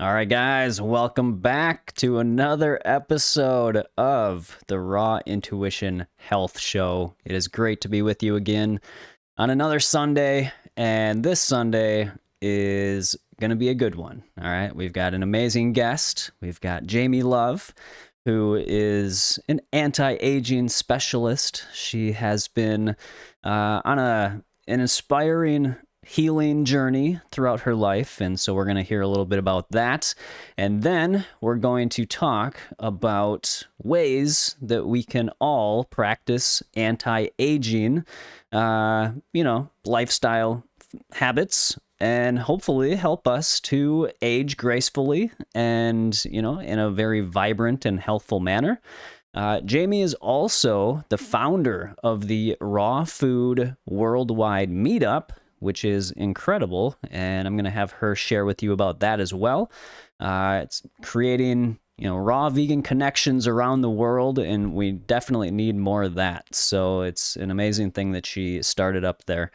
All right, guys, welcome back to another episode of the Raw Intuition Health Show. It is great to be with you again on another Sunday, and this Sunday is going to be a good one. All right, we've got an amazing guest. We've got Jamie Love, who is an anti-aging specialist. She has been on an inspiring healing journey throughout her life, and so we're going to hear a little bit about that, and then we're going to talk about ways that we can all practice anti-aging lifestyle habits, and hopefully help us to age gracefully and, in a very vibrant and healthful manner. Jamie is also the founder of the Raw Food Worldwide Meetup, which is incredible, and I'm going to have her share with you about that as well. It's creating, raw vegan connections around the world, and we definitely need more of that. So it's an amazing thing that she started up there.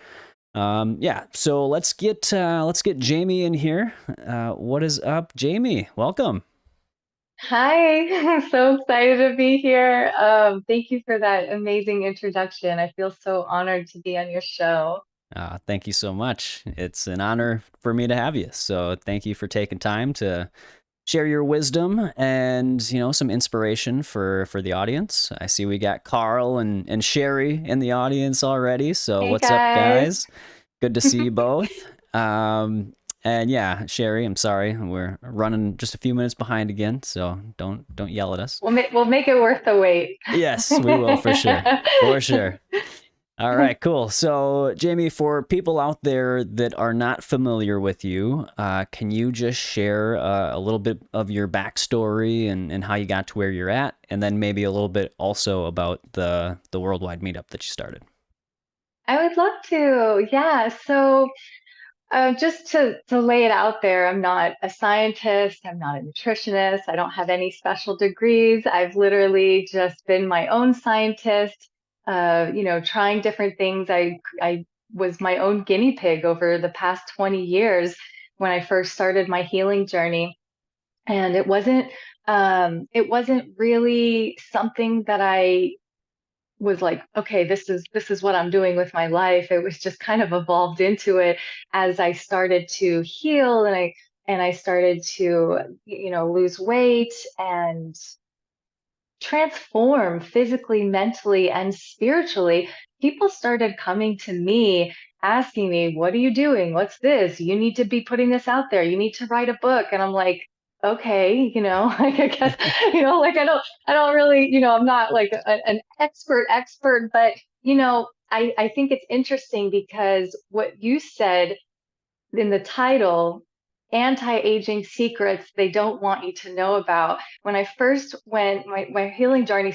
So let's get Jamie in here. What is up, Jamie? Welcome. Hi, I'm so excited to be here. Thank you for that amazing introduction. I feel so honored to be on your show. Thank you so much. It's an honor for me to have you. So thank you for taking time to share your wisdom and, some inspiration for the audience. I see we got Carl and Sherry in the audience already. So Hey what's up, guys. guys? Good to see you both. And yeah, Sherry, I'm sorry, we're running just a few minutes behind again, so don't yell at us. We'll make it worth the wait. Yes, we will for sure, for sure. All right, cool. So, Jamie, for people out there that are not familiar with you, can you just share a little bit of your backstory and how you got to where you're at, and then maybe a little bit also about the worldwide meetup that you started? I would love to. Yeah. So, just to lay it out there, I'm not a scientist. I'm not a nutritionist. I don't have any special degrees. I've literally just been my own scientist. Trying different things. I was my own guinea pig over the past 20 years when I first started my healing journey, and it wasn't really something that I was like, okay, this is what I'm doing with my life. It was just kind of evolved into it as I started to heal, and I started to, lose weight and transform physically, mentally, and spiritually. People started coming to me asking me, what are you doing? What's this? You need to be putting this out there. You need to write a book. And I'm like, okay, like I guess, like I don't really, I'm not like an expert, but I think it's interesting because what you said in the title, anti-aging secrets they don't want you to know about. When I first went, my healing journey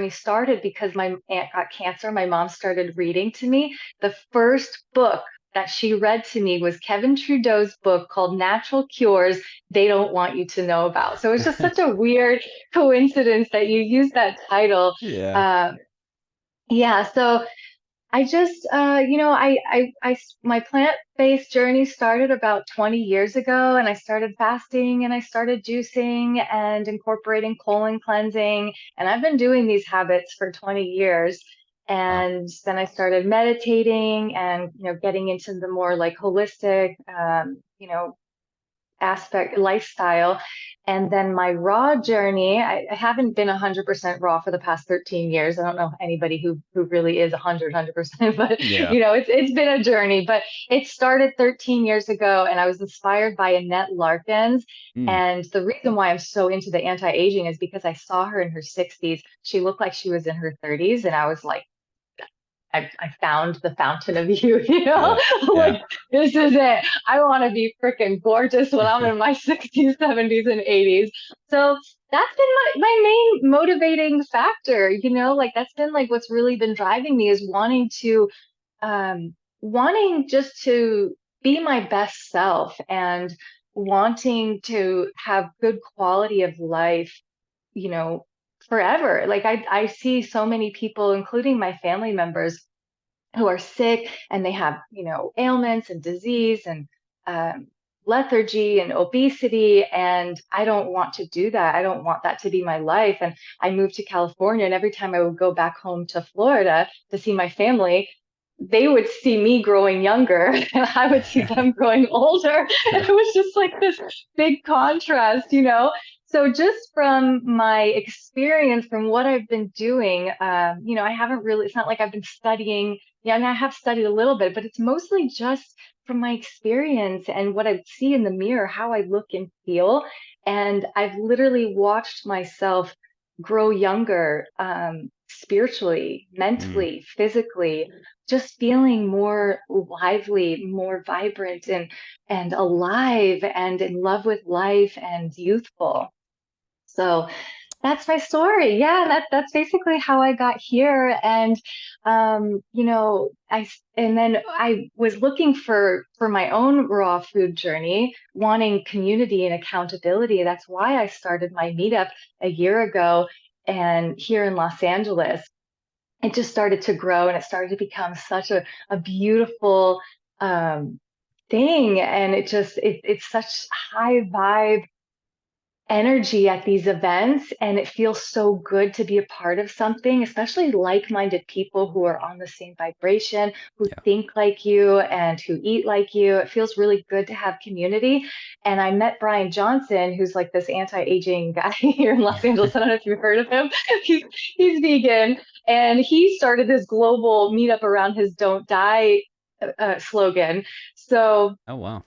started because my aunt got cancer. My mom started reading to me. The first book that she read to me was Kevin Trudeau's book called Natural Cures They Don't Want You to Know About. So it's just such a weird coincidence that you use that title. Yeah. Uh, yeah, so I just, my plant-based journey started about 20 years ago, and I started fasting and I started juicing and incorporating colon cleansing. And I've been doing these habits for 20 years. Wow. And then I started meditating and, getting into the more like holistic, aspect lifestyle. And then my raw journey, I haven't been 100% raw for the past 13 years. I don't know anybody who really is 100%, but Yeah. it's been a journey. But it started 13 years ago, and I was inspired by Annette Larkins. Mm. And the reason why I'm so into the anti-aging is because I saw her in her 60s. She looked like she was in her 30s, and I was like, I found the fountain of youth, Yeah. like Yeah. this is it. I want to be freaking gorgeous when I'm in my 60s, 70s, and 80s. So that's been my main motivating factor, like that's been like what's really been driving me is wanting just to be my best self and wanting to have good quality of life, you know, forever. Like I see so many people, including my family members, who are sick and they have, ailments and disease and um, lethargy and obesity. And I don't want to do that. I don't want that to be my life. And I moved to California, and every time I would go back home to Florida to see my family, they would see me growing younger and I would see them growing older. And it was just like this big contrast, you know? So just from my experience, from what I've been doing, you know, I haven't really, it's not like I've been studying. Yeah, I mean, I have studied a little bit, but it's mostly just from my experience and what I see in the mirror, how I look and feel. And I've literally watched myself grow younger, spiritually, Mm, mentally, physically, just feeling more lively, more vibrant and alive and in love with life and youthful. So that's my story. Yeah, that's basically how I got here. And you know, and then I was looking for my own raw food journey, wanting community and accountability. That's why I started my meetup a year ago and here in Los Angeles. It just started to grow and it started to become such a beautiful thing. And it's such high vibe energy at these events, and it feels so good to be a part of something, especially like-minded people who are on the same vibration, who yeah. think like you and who eat like you. It feels really good to have community. And I met Brian Johnson, who's like this anti-aging guy here in Los Angeles. I don't know if you've heard of him. he's he's vegan, and he started this global meetup around his "Don't Die" slogan. So Oh, wow.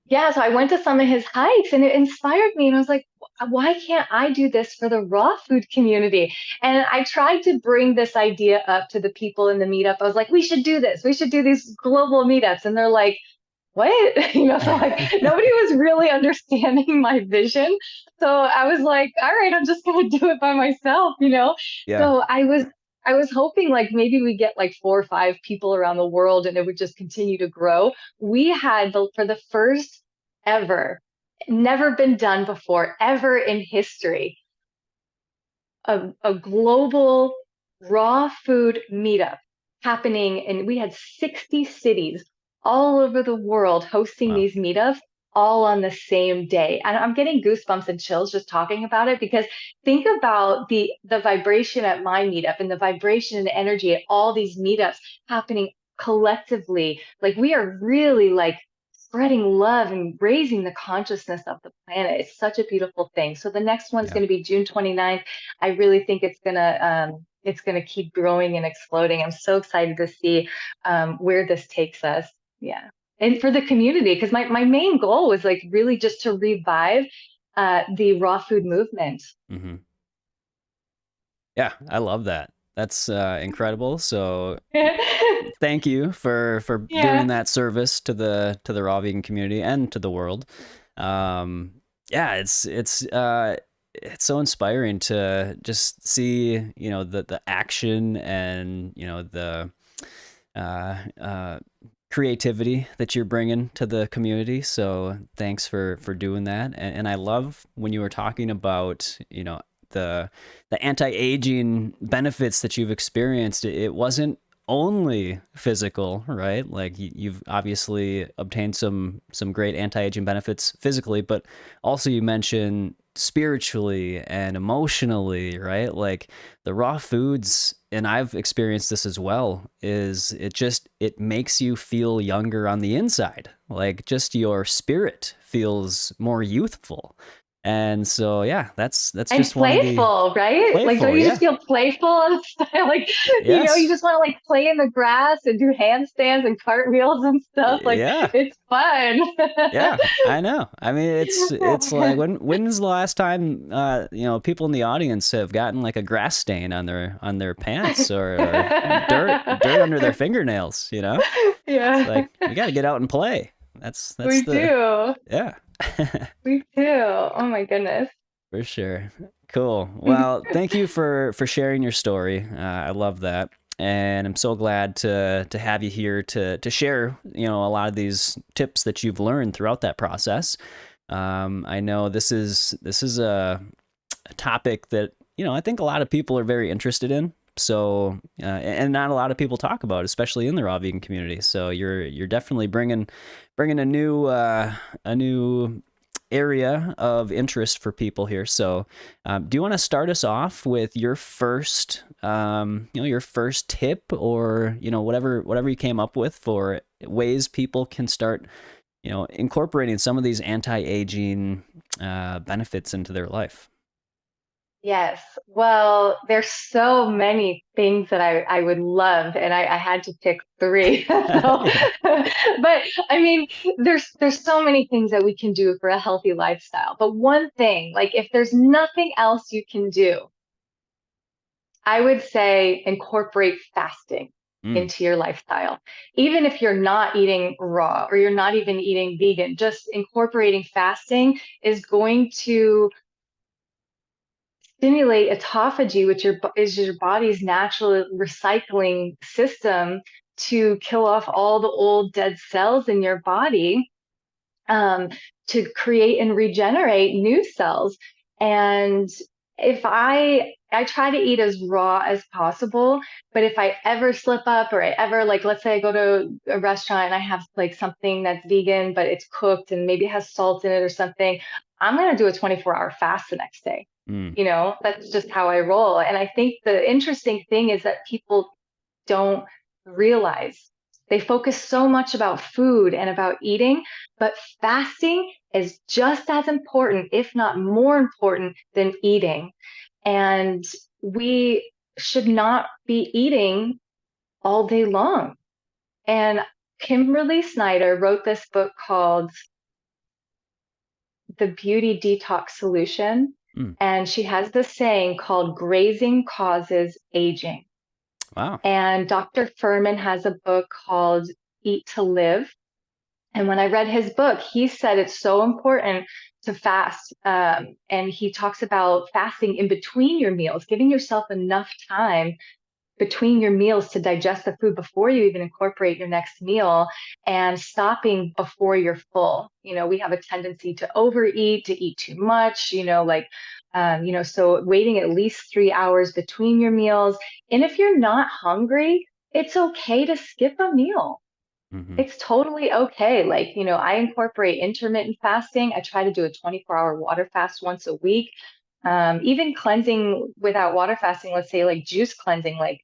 yeah, so I went to some of his hikes and it inspired me. And I was like, why can't I do this for the raw food community? And I tried to bring this idea up to the people in the meetup. I was like, we should do this. We should do these global meetups. And they're like, what? You know, so like nobody was really understanding my vision. So I was like, all right, I'm just gonna do it by myself, you know? Yeah. So I was hoping like maybe we get like 4 or 5 people around the world and it would just continue to grow. We had for the first ever, never been done before, ever in history, a global raw food meetup happening, and we had 60 cities all over the world hosting Wow. these meetups all on the same day. And I'm getting goosebumps and chills just talking about it, because think about the vibration at my meetup and the vibration and energy at all these meetups happening collectively. Like we are really like spreading love and raising the consciousness of the planet. It's such a beautiful thing. So the next one's Yeah. going to be June 29th. I really think it's gonna keep growing and exploding. I'm so excited to see where this takes us. Yeah, and for the community, because my main goal was like really just to revive the raw food movement. Hmm. Yeah, I love that. That's incredible. So thank you for doing Yeah. that service to the raw vegan community and to the world. Yeah, it's so inspiring to just see, you know, the action and, you know, the uh, uh, creativity that you're bringing to the community. So thanks for doing that. And I love when you were talking about, you know, the anti-aging benefits that you've experienced. It wasn't only physical, right? Like you've obviously obtained some great anti-aging benefits physically, but also you mentioned spiritually and emotionally, right? Like the raw foods, and I've experienced this as well, is it makes you feel younger on the inside. Like just your spirit feels more youthful. And so yeah, that's And just one of the playful, right? Like, don't playful, you just yeah. feel playful and stuff? Like, you know, you Yes. just want to like play in the grass and do handstands and cartwheels and stuff. Like, Yeah. it's fun. Yeah, I know. I mean, it's like when's the last time you know, people in the audience have gotten like a grass stain on their pants or dirt under their fingernails, you know? It's Yeah, like you got to get out and play. That's we the do. yeah. We do. Oh my goodness. For sure. Cool. Well, thank you for sharing your story. I love that, and I'm so glad to have you here to share, you know, a lot of these tips that you've learned throughout that process. I know this is a topic that, you know, I think a lot of people are very interested in, So, and not a lot of people talk about it, especially in the raw vegan community. So you're definitely bringing a new area of interest for people here. So, do you want to start us off with your first, your first tip, or whatever you came up with for ways people can start, incorporating some of these anti-aging benefits into their life? Yes. Well, there's so many things that I would love, and I had to pick three. So, Yeah. but I mean, there's so many things that we can do for a healthy lifestyle. But one thing, like if there's nothing else you can do, I would say incorporate fasting Mm, into your lifestyle. Even if you're not eating raw or you're not even eating vegan, just incorporating fasting is going to stimulate autophagy, which is your body's natural recycling system to kill off all the old dead cells in your body, um, to create and regenerate new cells. And if I try to eat as raw as possible, but if I ever slip up or I ever like, let's say I go to a restaurant and I have like something that's vegan, but it's cooked and maybe has salt in it or something, I'm going to do a 24-hour fast the next day. mm, That's just how I roll. And I think the interesting thing is that people don't realize. They focus so much about food and about eating, but fasting is just as important, if not more important, than eating. And we should not be eating all day long. And Kimberly Snyder wrote this book called The Beauty Detox Solution. mm. And she has this saying called grazing causes aging. Wow. And Dr. Furman has a book called Eat to Live. And when I read his book, he said it's so important to fast. And he talks about fasting in between your meals, giving yourself enough time between your meals to digest the food before you even incorporate your next meal, and stopping before you're full. We have a tendency to overeat, to eat too much, so waiting at least 3 hours between your meals. And if you're not hungry, it's okay to skip a meal. Hmm. It's totally okay. Like, I incorporate intermittent fasting. I try to do a 24-hour water fast once a week. Even cleansing without water fasting, let's say like juice cleansing, like,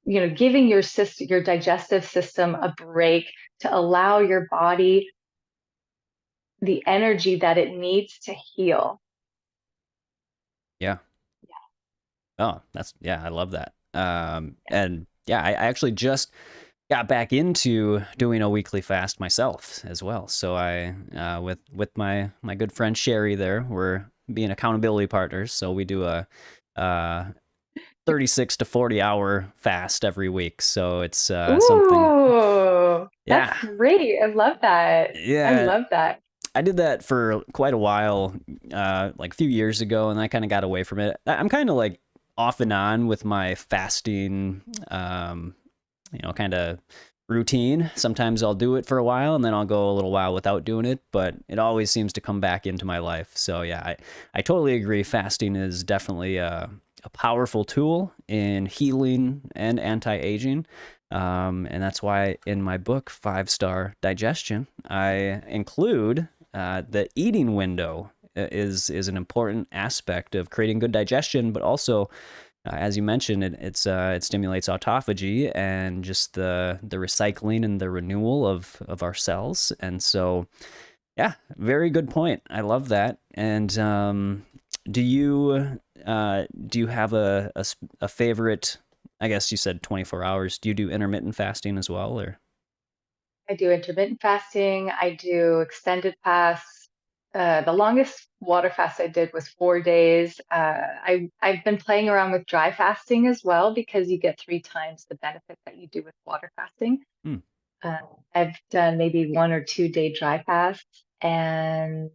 giving your system, your digestive system a break to allow your body the energy that it needs to heal. Yeah. Oh, yeah, I love that. And yeah, I actually just got back into doing a weekly fast myself as well. So I, with my good friend Sherry there, we're being accountability partners. So we do a, 36 to 40 hour fast every week. So it's something. Ooh, that's Yeah. great. I love that. I Yeah. love that. I did that for quite a while, like a few years ago, and I kind of got away from it. I'm kind of like off and on with my fasting, kind of routine. Sometimes I'll do it for a while and then I'll go a little while without doing it, but it always seems to come back into my life. So yeah, I totally agree. Fasting is definitely a powerful tool in healing and anti-aging. And that's why in my book, 5-Star Digestion, I include the eating window is an important aspect of creating good digestion, but also as you mentioned, it stimulates autophagy and just the recycling and the renewal of our cells. And so, yeah, very good point. I love that. And do you have a favorite? I guess you said 24 hours. Do you do intermittent fasting as well, or? I do intermittent fasting. I do extended fasts. The longest water fast I did was 4 days. I've been playing around with dry fasting as well because you get 3 times the benefit that you do with water fasting. Hmm, Uh, I've done maybe 1 or 2 day dry fasts, and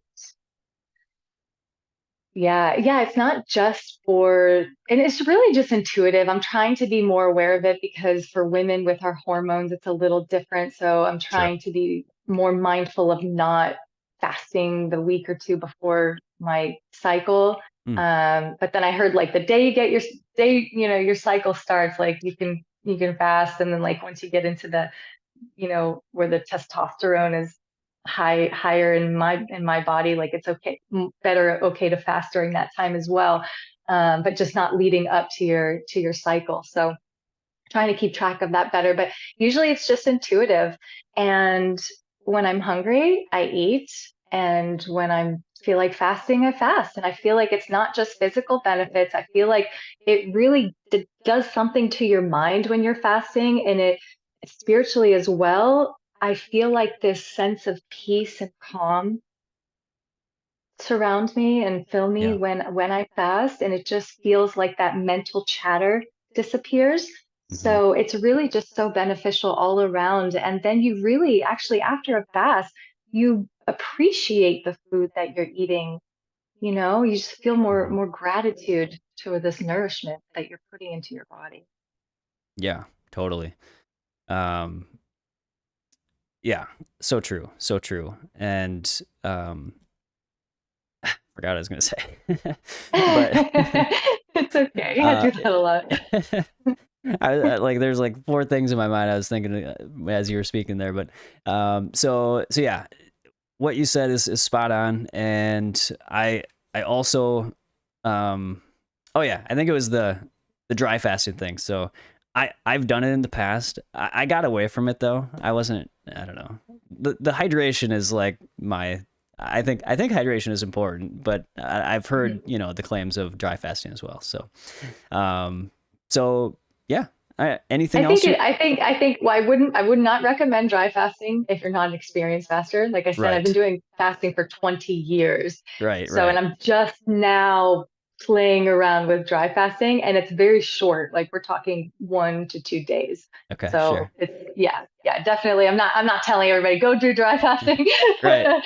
yeah, it's not just and it's really just intuitive. I'm trying to be more aware of it because for women with our hormones, it's a little different. So I'm sure. trying to be more mindful of not fasting the week or two before my cycle. Mm. But then I heard like the day you get your day, your cycle starts, like you can fast. And then like once you get into the, where the testosterone is higher in my body, like it's okay, better, okay to fast during that time as well. But just not leading up to your cycle. So trying to keep track of that better, but usually it's just intuitive. And when I'm hungry, I eat. And when I feel like fasting, I fast. And I feel like it's not just physical benefits. I feel like it really does something to your mind when you're fasting, and it spiritually as well. I feel like this sense of peace and calm surround me and fill me Yeah. when I fast, and it just feels like that mental chatter disappears. Hmm. So it's really just so beneficial all around. And then you really actually after a fast, you appreciate the food that you're eating. You just feel Hmm. more gratitude to this nourishment that you're putting into your body. Yeah, totally. Um, yeah, so true, so true. And forgot what I was gonna say, but It's okay. I uh, do that a lot. like there's like four things in my mind I was thinking as you were speaking there, but so yeah, what you said is spot on, and I also um oh yeah, I think it was the dry fasting thing. So I've done it in the past. I got away from it though. I don't know. The hydration is like my I think hydration is important, but I've heard, Mhm. the claims of dry fasting as well. Um so yeah. Anything else you I think well, I would not recommend dry fasting if you're not an experienced faster. Like I said, I've been right. doing fasting for 20 years. Right, So, and right. I'm just now playing around with dry fasting, and it's very short. Like we're talking 1 to 2 days. Okay, So sure. yeah, definitely. I'm not telling everybody go do dry fasting. Right.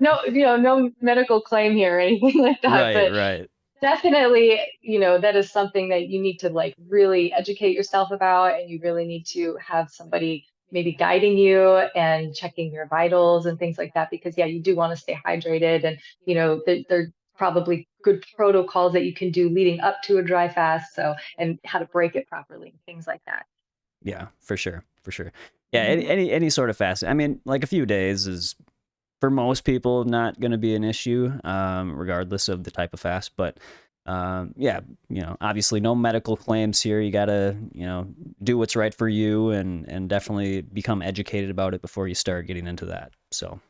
No, no medical claim here or anything like that. Right, But right. definitely, that is something that you need to like really educate yourself about, and you really need to have somebody maybe guiding you and checking your vitals and things like that, because yeah, you do want to stay hydrated. And there probably good protocols that you can do leading up to a dry fast, so and how to break it properly and things like that. Yeah, for sure, for sure. Yeah, any Mhm. any sort of fast. I mean, like a few days is for most people not going to be an issue, regardless of the type of fast. But yeah, obviously no medical claims here. You gotta, do what's right for you, and definitely become educated about it before you start getting into that. So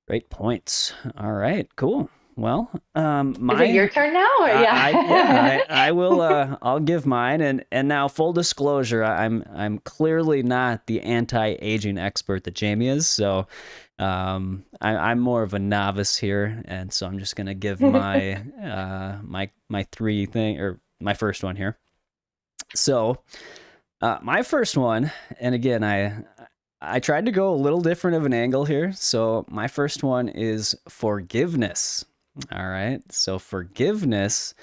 great points. All right, cool. Well, Is it your my turn now, or yeah, yeah? I will I'll give mine, and now full disclosure, I'm clearly not the anti-aging expert that Jamie is, so I'm more of a novice here, and so I'm just gonna give my three thing, or my first one here. So my first one, and again I tried to go a little different of an angle here. So my first one is forgiveness. All right. So forgiveness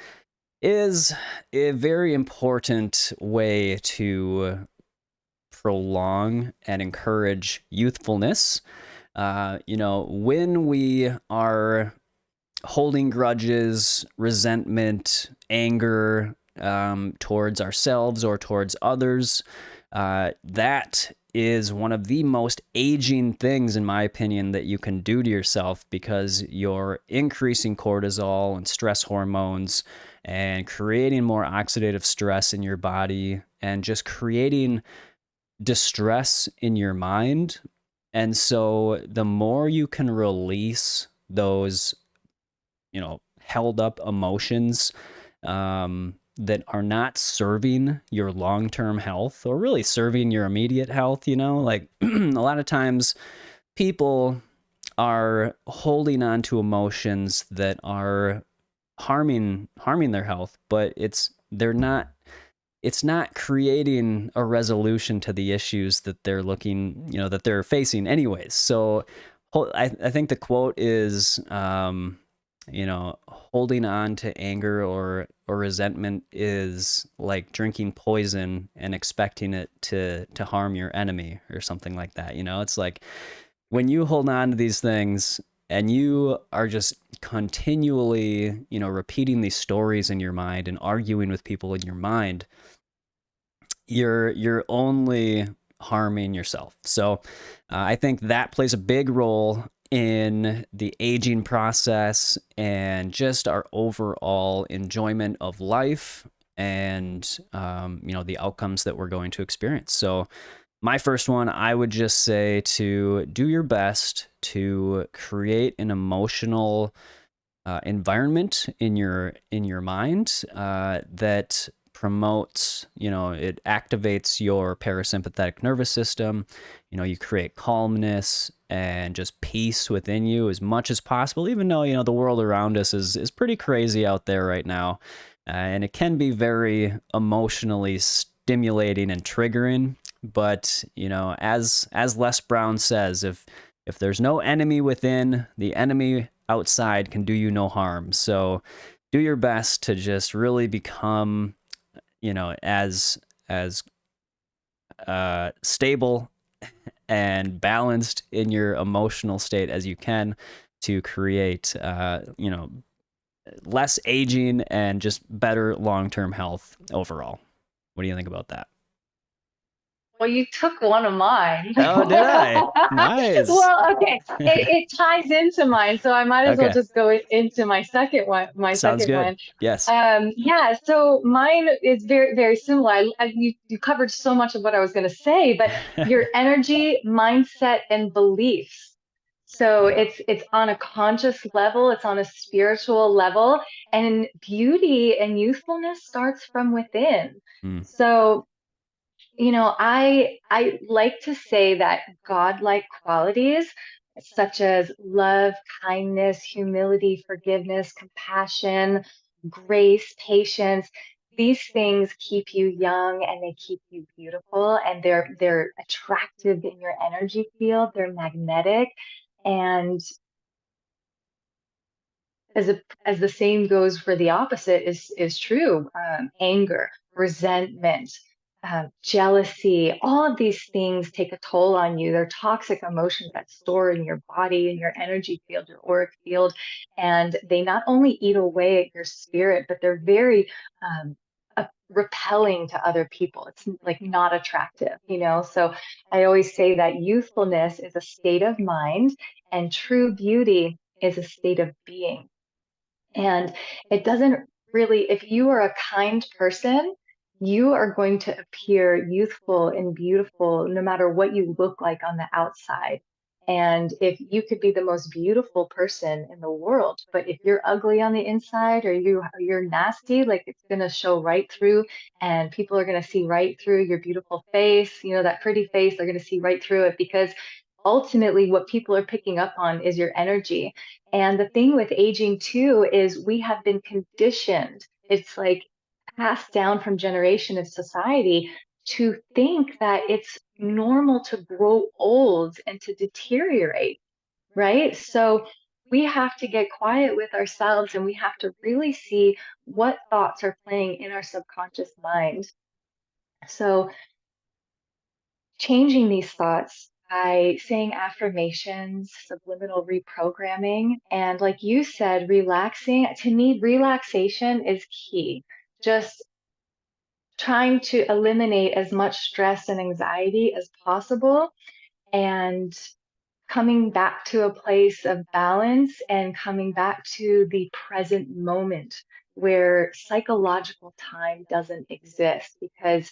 is a very important way to prolong and encourage youthfulness. When we are holding grudges, resentment, anger, towards ourselves or towards others, that is one of the most aging things, in my opinion, that you can do to yourself, because you're increasing cortisol and stress hormones and creating more oxidative stress in your body and just creating distress in your mind. And so the more you can release those, held up emotions, that are not serving your long term health or really serving your immediate health, like a lot of times people are holding on to emotions that are harming their health, but it's not creating a resolution to the issues that they're that they're facing anyways. So I think the quote is, holding on to anger or resentment is like drinking poison and expecting it to harm your enemy or something like that. It's like when you hold on to these things, and you are just continually, repeating these stories in your mind and arguing with people in your mind, you're only harming yourself. So I think that plays a big role in the aging process and just our overall enjoyment of life, and the outcomes that we're going to experience. So my first one, I would just say to do your best to create an emotional environment in your mind that promotes, it activates your parasympathetic nervous system. You create calmness and just peace within you as much as possible, even though, the world around us is pretty crazy out there right now. And it can be very emotionally stimulating and triggering. But, as Les Brown says, if there's no enemy within, the enemy outside can do you no harm. So do your best to just really become, as stable and balanced in your emotional state as you can, to create, less aging and just better long-term health overall. What do you think about that? Well, you took one of mine. Oh, did I? Nice. Well, okay. It ties into mine, so I might as well Okay. just go into my second one. My Sounds second good. one. Yes. Yeah, so mine is very, very similar. You covered so much of what I was going to say, but your energy, mindset, and beliefs. So Yeah. it's on a conscious level, it's on a spiritual level, and beauty and youthfulness starts from within. Mm. So I like to say that godlike qualities such as love, kindness, humility, forgiveness, compassion, grace, patience, these things keep you young and they keep you beautiful, and they're attractive in your energy field. They're magnetic. And as the same goes for the opposite is true. Anger, resentment, jealousy, all of these things take a toll on you. They're toxic emotions that store in your body, in your energy field, your auric field, and they not only eat away at your spirit, but they're very repelling to other people. It's like not attractive, So I always say that youthfulness is a state of mind, and true beauty is a state of being. And it doesn't really, if you are a kind person, you are going to appear youthful and beautiful no matter what you look like on the outside. And if you could be the most beautiful person in the world, but if you're ugly on the inside, or you're nasty, like it's going to show right through, and people are going to see right through your beautiful face, that pretty face, they're going to see right through it, because ultimately what people are picking up on is your energy. And the thing with aging too is we have been conditioned. It's like passed down from generation of society to think that it's normal to grow old and to deteriorate, right? So we have to get quiet with ourselves, and we have to really see what thoughts are playing in our subconscious mind. So changing these thoughts by saying affirmations, subliminal reprogramming, and like you said, relaxing. To me, relaxation is key. Just trying to eliminate as much stress and anxiety as possible, and coming back to a place of balance and coming back to the present moment where psychological time doesn't exist, because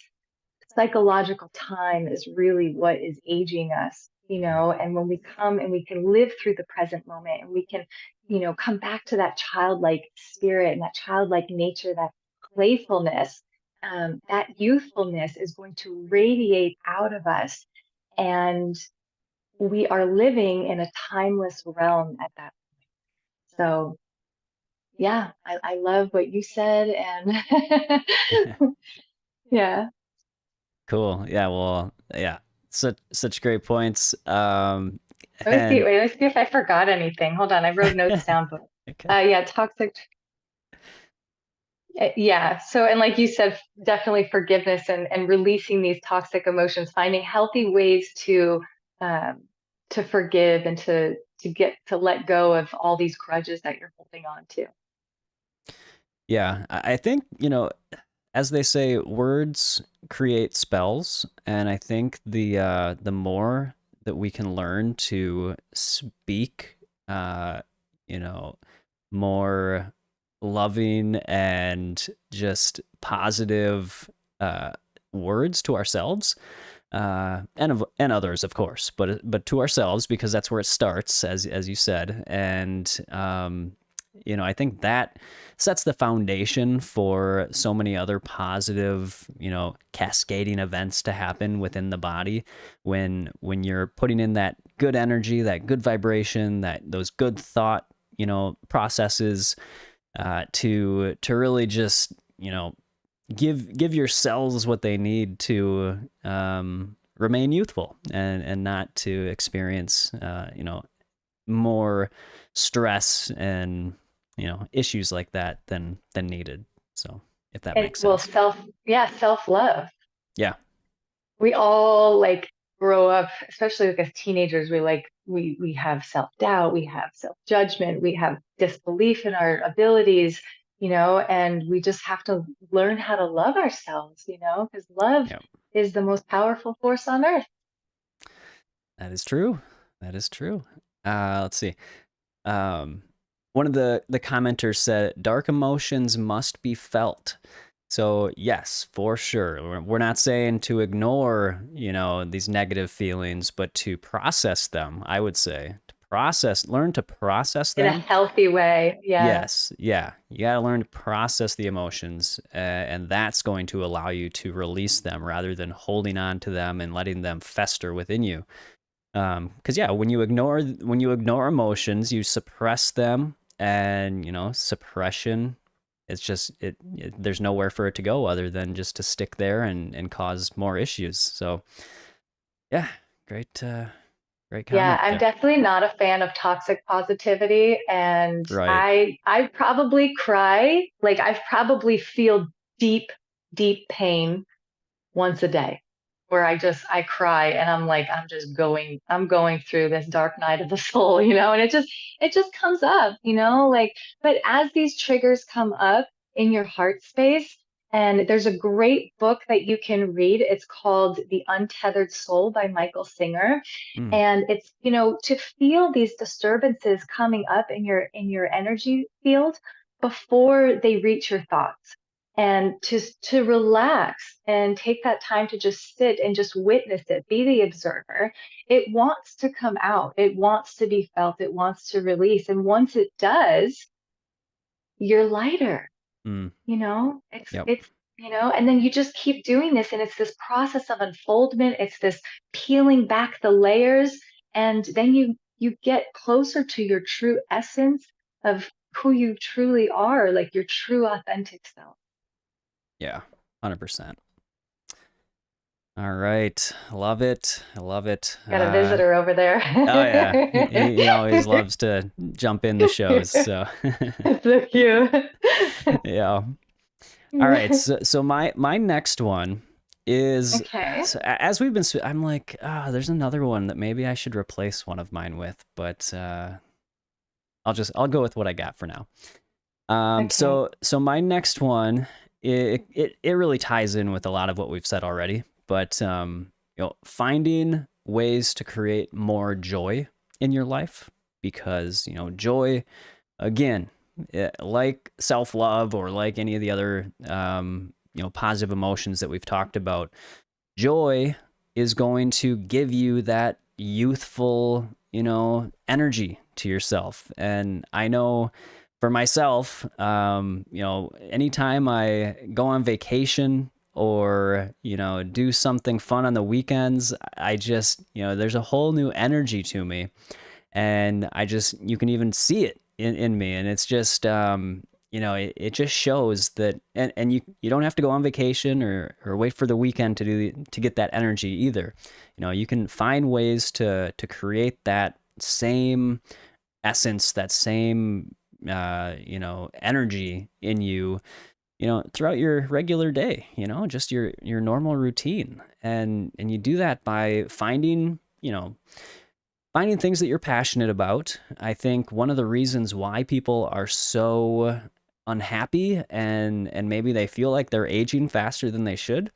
psychological time is really what is aging us, and when we come and we can live through the present moment, and we can, come back to that childlike spirit and that childlike nature, that playfulness, that youthfulness is going to radiate out of us. And we are living in a timeless realm at that. So yeah, I love what you said. And yeah. Cool. Yeah. Well, yeah. Such great points. Let me see. And Wait, let's see if I forgot anything. Hold on, I wrote notes down, but okay. yeah, toxic. Yeah. So, and like you said, definitely forgiveness and releasing these toxic emotions, finding healthy ways um, to forgive and to get to let go of all these grudges that you're holding on to. Yeah, I think, as they say, words create spells, and I think the more that we can learn to speak, uh, you know, more loving and just positive uh, words to ourselves, and others, of course, but to ourselves, because that's where it starts, as you said. And I think that sets the foundation for so many other positive, cascading events to happen within the body when you're putting in that good energy, that good vibration, that those good thought, processes, to really just, give your cells what they need to remain youthful and not to experience more stress and issues like that than needed. So if that And makes well, sense. self-love. Yeah. We all like grow up, especially like as teenagers, we have self-doubt, we have self-judgment, we have disbelief in our abilities, and we just have to learn how to love ourselves, because love Yeah. is the most powerful force on earth. That is true. That is true. Let's see. Um, One of the commenters said, "Dark emotions must be felt." So yes, for sure. We're not saying to ignore, these negative feelings, but to process them. I would say to learn to process In a them. healthy way. Yeah. Yes, yeah. You got to learn to process the emotions, and that's going to allow you to release them rather than holding on to them and letting them fester within you. Because yeah, when you ignore emotions, you suppress them, and suppression. It's just there's nowhere for it to go other than just to stick there and cause more issues. So yeah, great great Yeah, comment I'm there. definitely not a fan of toxic positivity, and Right. I probably cry, like I probably feel deep, deep pain once a day where I cry and I'm like I'm going through this dark night of the soul, and it just comes up, like, but as these triggers come up in your heart space, and there's a great book that you can read. It's called The Untethered Soul by Michael Singer. Mm, And it's, to feel these disturbances coming up in your energy field before they reach your thoughts, and to relax and take that time to just sit and just witness it, be the observer. It wants to come out, it wants to be felt, it wants to release, and once it does, you're lighter. mm, It's yep. it's and then you just keep doing this, and it's this process of unfoldment, it's this peeling back the layers, and then you get closer to your true essence of who you truly are, like your true authentic self. Yeah. 100%. All right. Love it. I love it. Got a visitor over there. Oh yeah, he always loves to jump in the shows. So So cute. yeah. All right. So my next one is, Okay. so as we've been. I'm like, there's another one that maybe I should replace one of mine with, but I'll go with what I got for now. Okay. So my next one, it really ties in with a lot of what we've said already, but finding ways to create more joy in your life, because joy, again, like self-love or like any of the other positive emotions that we've talked about, joy is going to give you that youthful, energy to yourself. And I know for myself, anytime I go on vacation or, do something fun on the weekends, I just, there's a whole new energy to me. And you can even see it in me. And it's just, it just shows that, and you don't have to go on vacation or wait for the weekend to get that energy either. You can find ways to create that same essence, that same, energy in you, throughout your regular day, just your normal routine. And you do that by finding, finding things that you're passionate about. I think one of the reasons why people are so unhappy and maybe they feel like they're aging faster than they should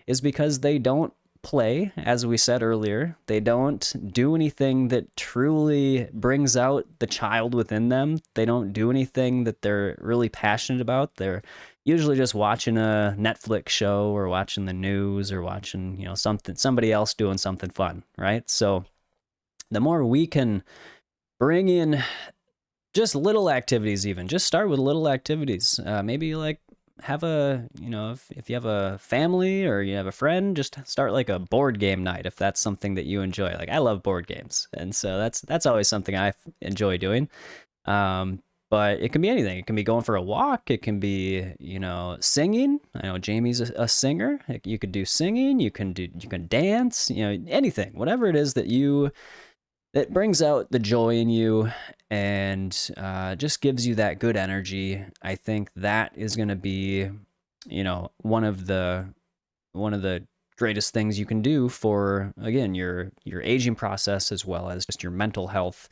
is because they don't play, as we said earlier. They don't do anything that truly brings out the child within them. They don't do anything that they're really passionate about. They're usually just watching a Netflix show or watching the news or watching, somebody else doing something fun, right? So the more we can bring in just little activities, even just start with little activities. Maybe like have if you have a family or you have a friend, just start like a board game night if that's something that you enjoy. Like I love board games, and so that's always something I enjoy doing. But it can be anything. It can be going for a walk. It can be, singing. I know Jamie's a singer. You could do singing. You can dance. Anything, whatever it is that brings out the joy in you and just gives you that good energy. I think that is going to be, one of the greatest things you can do for, again, your aging process as well as just your mental health,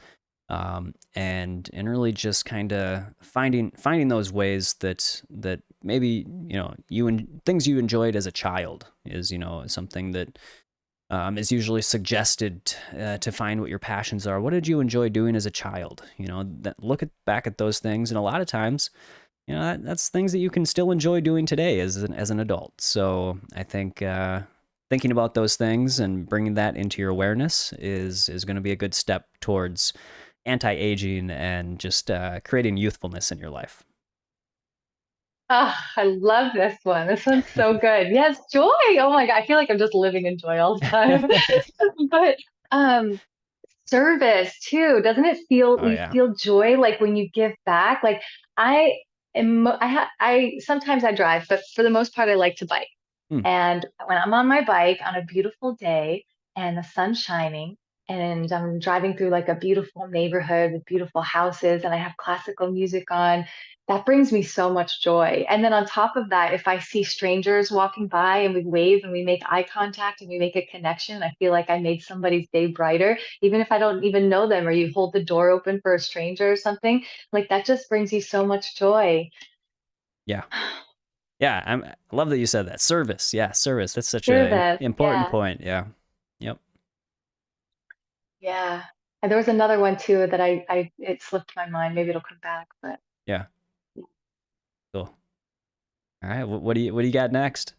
and really just kind of finding those ways that maybe you and things you enjoyed as a child is something that is usually suggested to find what your passions are. What did you enjoy doing as a child? Back at those things, and a lot of times, that's things that you can still enjoy doing today as an adult. So I think thinking about those things and bringing that into your awareness is going to be a good step towards anti-aging and just creating youthfulness in your life. Oh, I love this one. This one's so good. Yes, joy. Oh my God. I feel like I'm just living in joy all the time. But um service too. Doesn't it feel Oh you yeah. feel joy like when you give back? Like I I sometimes I drive, but for the most part I like to bike. Hmm. And when I'm on my bike on a beautiful day and the sun's shining and I'm driving through like a beautiful neighborhood with beautiful houses and I have classical music on, that brings me so much joy. And then on top of that, if I see strangers walking by and we wave and we make eye contact and we make a connection, I feel like I made somebody's day brighter, even if I don't even know them, or you hold the door open for a stranger or something, like that just brings you so much joy. Yeah. Yeah, I love that you said that. Service. Yeah, service. That's such a Service, important yeah. point. Yeah. Yep. Yeah. And there was another one too that I it slipped my mind. Maybe it'll come back, but Yeah. Cool. All right. What do you got next?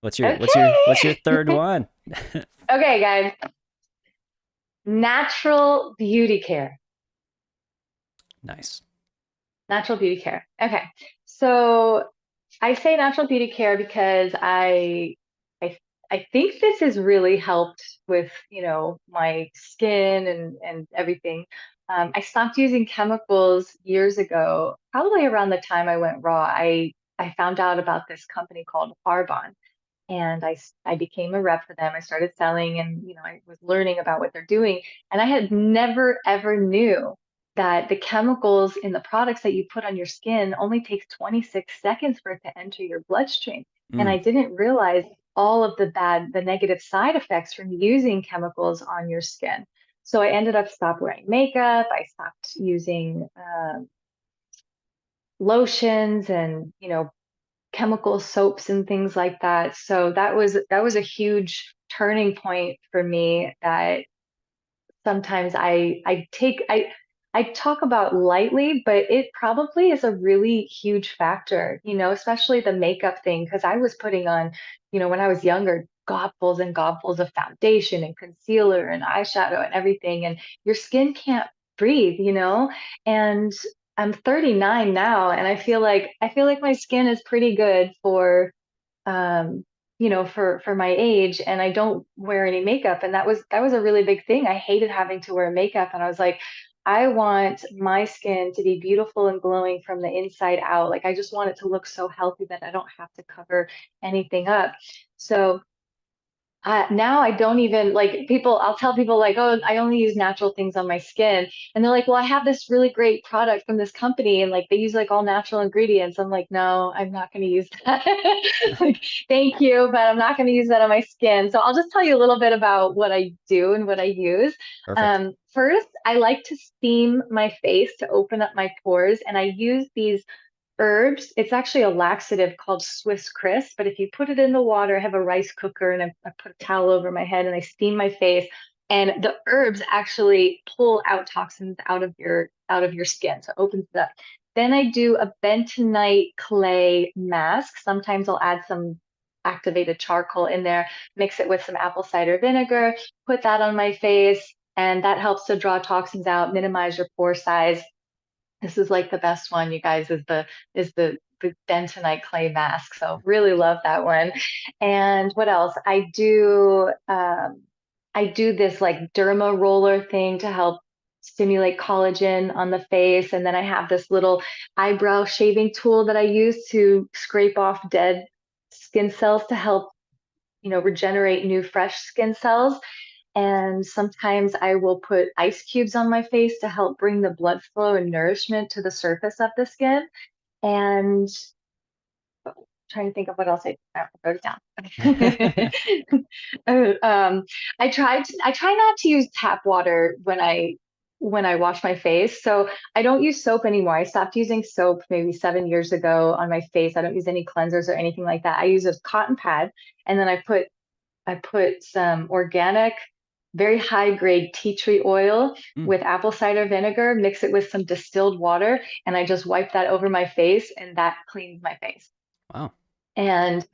What's your okay. third one? Okay, guys. Natural beauty care. Nice. Natural beauty care. Okay. So I say natural beauty care because I I think this has really helped with, my skin and everything. I stopped using chemicals years ago, probably around the time I went raw. I found out about this company called Arbonne, and I became a rep for them. I started selling, and I was learning about what they're doing, and I had never ever knew that the chemicals in the products that you put on your skin only takes 26 seconds for it to enter your bloodstream. And I Mm, didn't realize all of the negative side effects from using chemicals on your skin. So I ended up stop wearing makeup. I stopped using lotions and chemical soaps and things like that. So that was a huge turning point for me that sometimes I talk about lightly, but it probably is a really huge factor, especially the makeup thing, because I was putting on, when I was younger, gobfuls and gobfuls of foundation and concealer and eyeshadow and everything, and your skin can't breathe, And I'm 39 now, and I feel like my skin is pretty good um, for my age, and I don't wear any makeup. And that was a really big thing. I hated having to wear makeup, and I was like, I want my skin to be beautiful and glowing from the inside out. Like I just want it to look so healthy that I don't have to cover anything up. So Now I don't even like people. I'll tell people like, oh, I only use natural things on my skin. And they're like, well, I have this really great product from this company and like they use like all natural ingredients. I'm like, no, I'm not going to use that. Like, thank you, but I'm not going to use that on my skin. So I'll just tell you a little bit about what I do and what I use. Perfect. First, I like to steam my face to open up my pores. And I use these herbs. It's actually a laxative called Swiss Crisp, but if you put it in the water, I have a rice cooker and I put a towel over my head and I steam my face. And the herbs actually pull out toxins out of your skin. So it opens it up. Then I do a bentonite clay mask. Sometimes I'll add some activated charcoal in there, mix it with some apple cider vinegar, put that on my face, and that helps to draw toxins out, minimize your pore size. This is like the best one, you guys, is the bentonite clay mask. So really love that one. And what else? I do this like derma roller thing to help stimulate collagen on the face. And then I have this little eyebrow shaving tool that I use to scrape off dead skin cells to help, regenerate new fresh skin cells. And sometimes I will put ice cubes on my face to help bring the blood flow and nourishment to the surface of the skin. And trying to think of what else I wrote it down. Um, I try not to use tap water when I wash my face. So I don't use soap anymore. I stopped using soap maybe 7 years ago on my face. I don't use any cleansers or anything like that. I use a cotton pad, and then I put some organic, very high grade tea tree oil Mm, with apple cider vinegar, mix it with some distilled water, and I just wipe that over my face, and that cleans my face. wow. And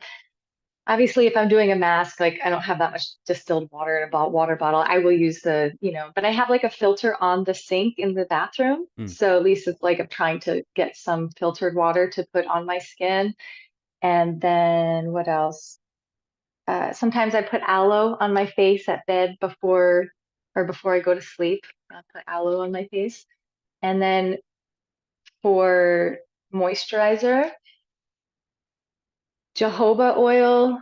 obviously, if I'm doing a mask, like I don't have that much distilled water in a water bottle, I will use but I have like a filter on the sink in the bathroom. Mm, So at least it's like I'm trying to get some filtered water to put on my skin. And then what else? Sometimes I put aloe on my face at bed before I go to sleep. I put aloe on my face. And then for moisturizer, jojoba oil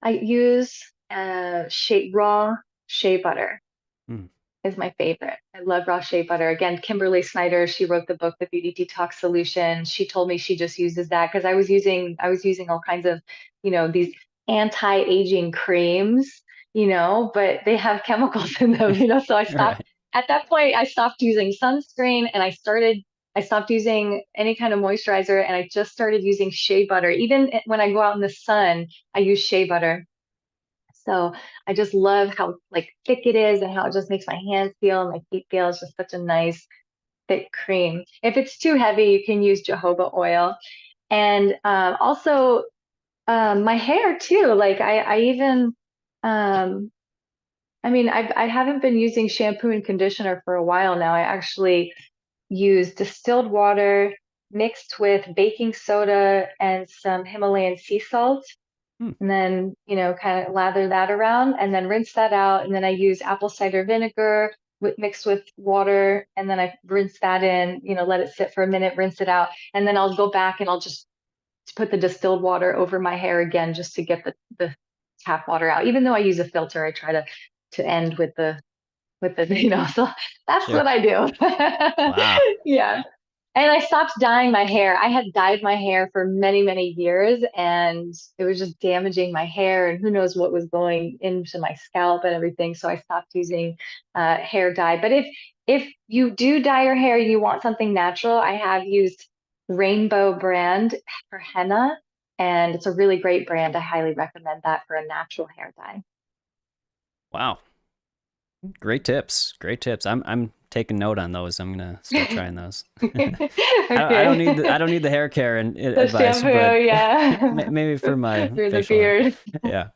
I use, raw shea butter mm, is my favorite. I love raw shea butter. Again, Kimberly Snyder, she wrote the book, The Beauty Detox Solution. She told me she just uses that because I was using all kinds of, these anti-aging creams, but they have chemicals in them. So I all stopped right. at that point, I stopped using sunscreen and I stopped using any kind of moisturizer and I just started using shea butter. Even when I go out in the sun, I use shea butter. So I just love how like thick it is and how it just makes my hands feel and my feet feel. It's just such a nice thick cream. If it's too heavy, you can use jojoba oil. And also my hair too. Like I even, um, I mean, I haven't been using shampoo and conditioner for a while now. I actually use distilled water mixed with baking soda and some Himalayan sea salt, Mm, and then kind of lather that around and then rinse that out, and then I use apple cider vinegar mixed with water, and then I rinse that in, let it sit for a minute, rinse it out, and then I'll go back and I'll just put the distilled water over my hair again just to get the tap water out. Even though I use a filter, I try to end with the so that's sure. what I do. Wow. Yeah. And I stopped dyeing my hair. I had dyed my hair for many, many years, and it was just damaging my hair, and who knows what was going into my scalp and everything. So I stopped using hair dye. But if you do dye your hair and you want something natural, I have used Rainbow brand for henna, and it's a really great brand. I highly recommend that for a natural hair dye. Wow. Great tips. Great tips. I'm taking note on those. I'm gonna start trying those. I Okay. don't need the hair care and The advice, shampoo, but yeah. maybe for my For the facial hair. beard. Yeah.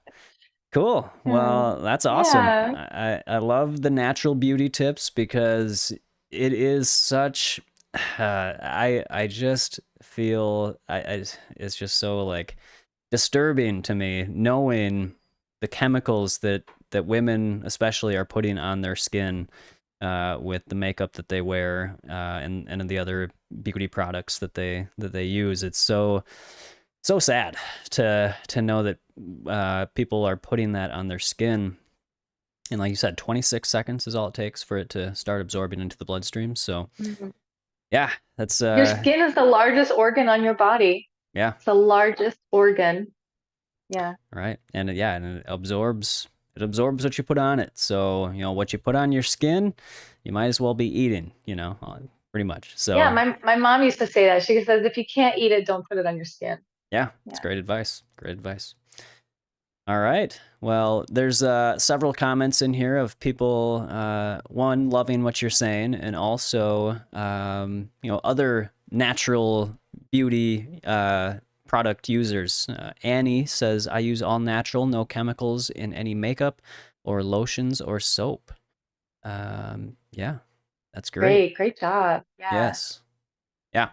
Cool. Um, Well, that's awesome. yeah. I love the natural beauty tips because it is such I just feel it's just so like disturbing to me knowing the chemicals that women especially are putting on their skin with the makeup that they wear and the other beauty products that they use. It's so sad to know that people are putting that on their skin. And like you said, 26 seconds is all it takes for it to start absorbing into the bloodstream. So Mhm. yeah, that's Your skin is the largest organ on your body. yeah, It's the largest organ. Yeah. right. And yeah, and it absorbs what you put on it. So, what you put on your skin, you might as well be eating, pretty much. Yeah, So my mom used to say that. She says if you can't eat it, don't put it on your skin. yeah, it's Yeah. great advice. Great advice. All right. Well, there's several comments in here of people, one, loving what you're saying, and also, other natural beauty product users. Annie says, I use all natural, no chemicals in any makeup or lotions or soap. Yeah, that's great. Great job. Yeah. Yes. Yeah.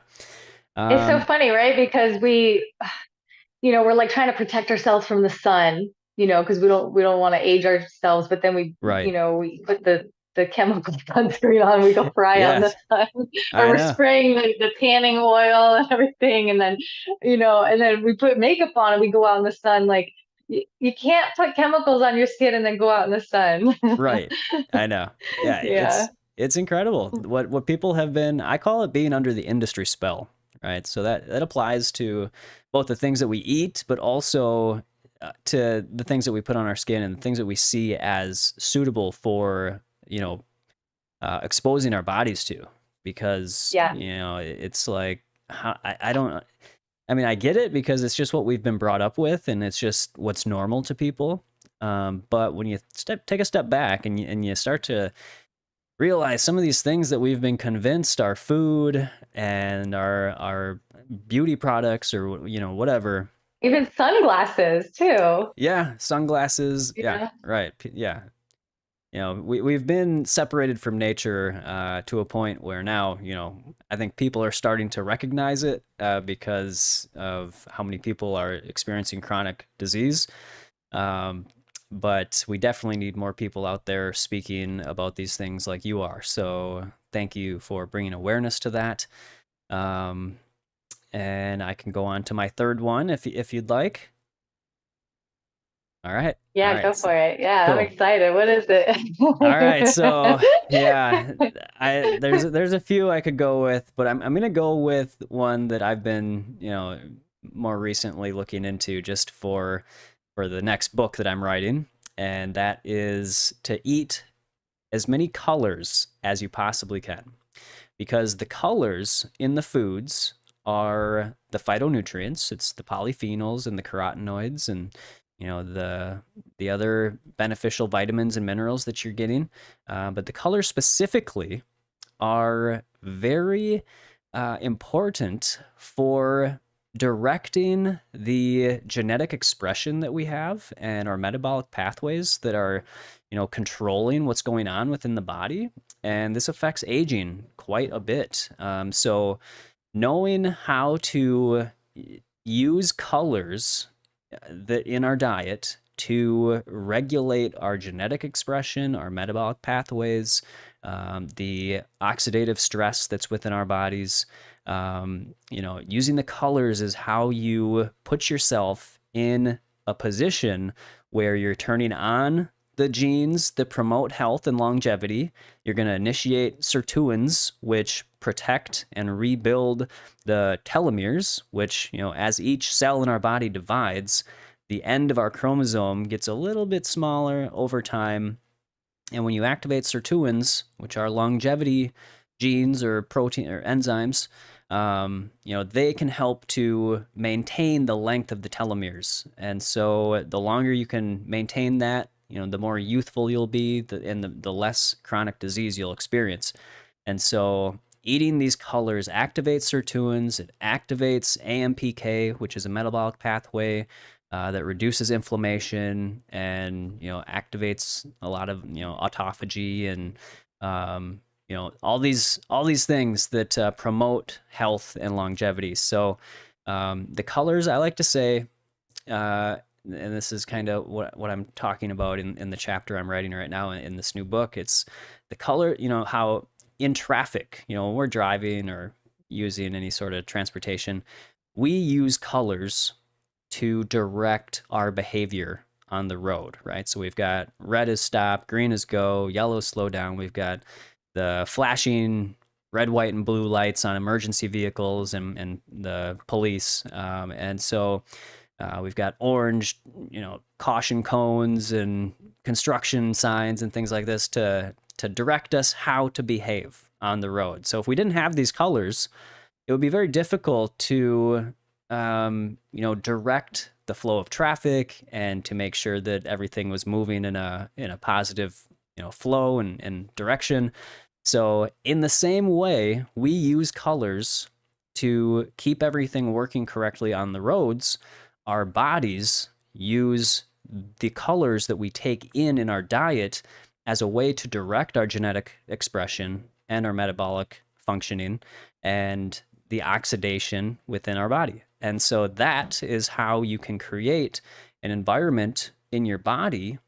It's so Um, funny, right? Because we're like trying to protect ourselves from the sun, because we don't want to age ourselves, but then right. we put the chemical sunscreen on, we go fry out in the Yes, sun, or I we're know. spraying the tanning oil and everything, and then we put makeup on and we go out in the sun. Like you can't put chemicals on your skin and then go out in the sun. Right. I know. Yeah, Yeah. it's incredible what people have been. I call it being under the industry spell, right? So that applies to both the things that we eat, but also to the things that we put on our skin and the things that we see as suitable for, exposing our bodies to, because, Yeah. it's like I don't. I mean, I get it because it's just what we've been brought up with, and it's just what's normal to people. But when you take a step back and you start to realize some of these things that we've been convinced are food and our beauty products or whatever. Even sunglasses too. Yeah, sunglasses. Yeah, Yeah. right. Yeah, we've been separated from nature to a point where now, I think people are starting to recognize it because of how many people are experiencing chronic disease. Um, but we definitely need more people out there speaking about these things like you are. So thank you for bringing awareness to that. Um, and I can go on to my third one if you'd like. All right. All Yeah, go right. for it. Yeah, I'm Cool. excited. What is All right, so it? yeah, there's a few I could go with, but I'm gonna go with one that I've been more recently looking into just for the next book that I'm writing, and that is to eat as many colors as you possibly can, because the colors in the foods are the phytonutrients. It's the polyphenols and the carotenoids and the other beneficial vitamins and minerals that you're getting. But the colors specifically are very important for directing the genetic expression that we have and our metabolic pathways that are, controlling what's going on within the body. And this affects aging quite a bit. So knowing how to use colors that in our diet to regulate our genetic expression, our metabolic pathways, the oxidative stress that's within our bodies. Using the colors is how you put yourself in a position where you're turning on the genes that promote health and longevity. You're going to initiate sirtuins, which protect and rebuild the telomeres, which, as each cell in our body divides, the end of our chromosome gets a little bit smaller over time. And when you activate sirtuins, which are longevity genes or protein or enzymes, they can help to maintain the length of the telomeres. And so the longer you can maintain that, the more youthful you'll be, and the less chronic disease you'll experience. And so eating these colors activates sirtuins, it activates AMPK, which is a metabolic pathway that reduces inflammation and activates a lot of autophagy and all these things that promote health and longevity. So the colors, I like to say, and this is kind of what I'm talking about in the chapter I'm writing right now in this new book. It's the color, how in traffic, when we're driving or using any sort of transportation, we use colors to direct our behavior on the road, right? So we've got red is stop, green is go, yellow is slow down. We've got the flashing red, white, and blue lights on emergency vehicles and the police. And so we've got orange, caution cones and construction signs and things like this to direct us how to behave on the road. So if we didn't have these colors, it would be very difficult to direct the flow of traffic and to make sure that everything was moving in a positive flow and direction. So in the same way, we use colors to keep everything working correctly on the roads. Our bodies use the colors that we take in our diet as a way to direct our genetic expression and our metabolic functioning and the oxidation within our body. And so that is how you can create an environment in your body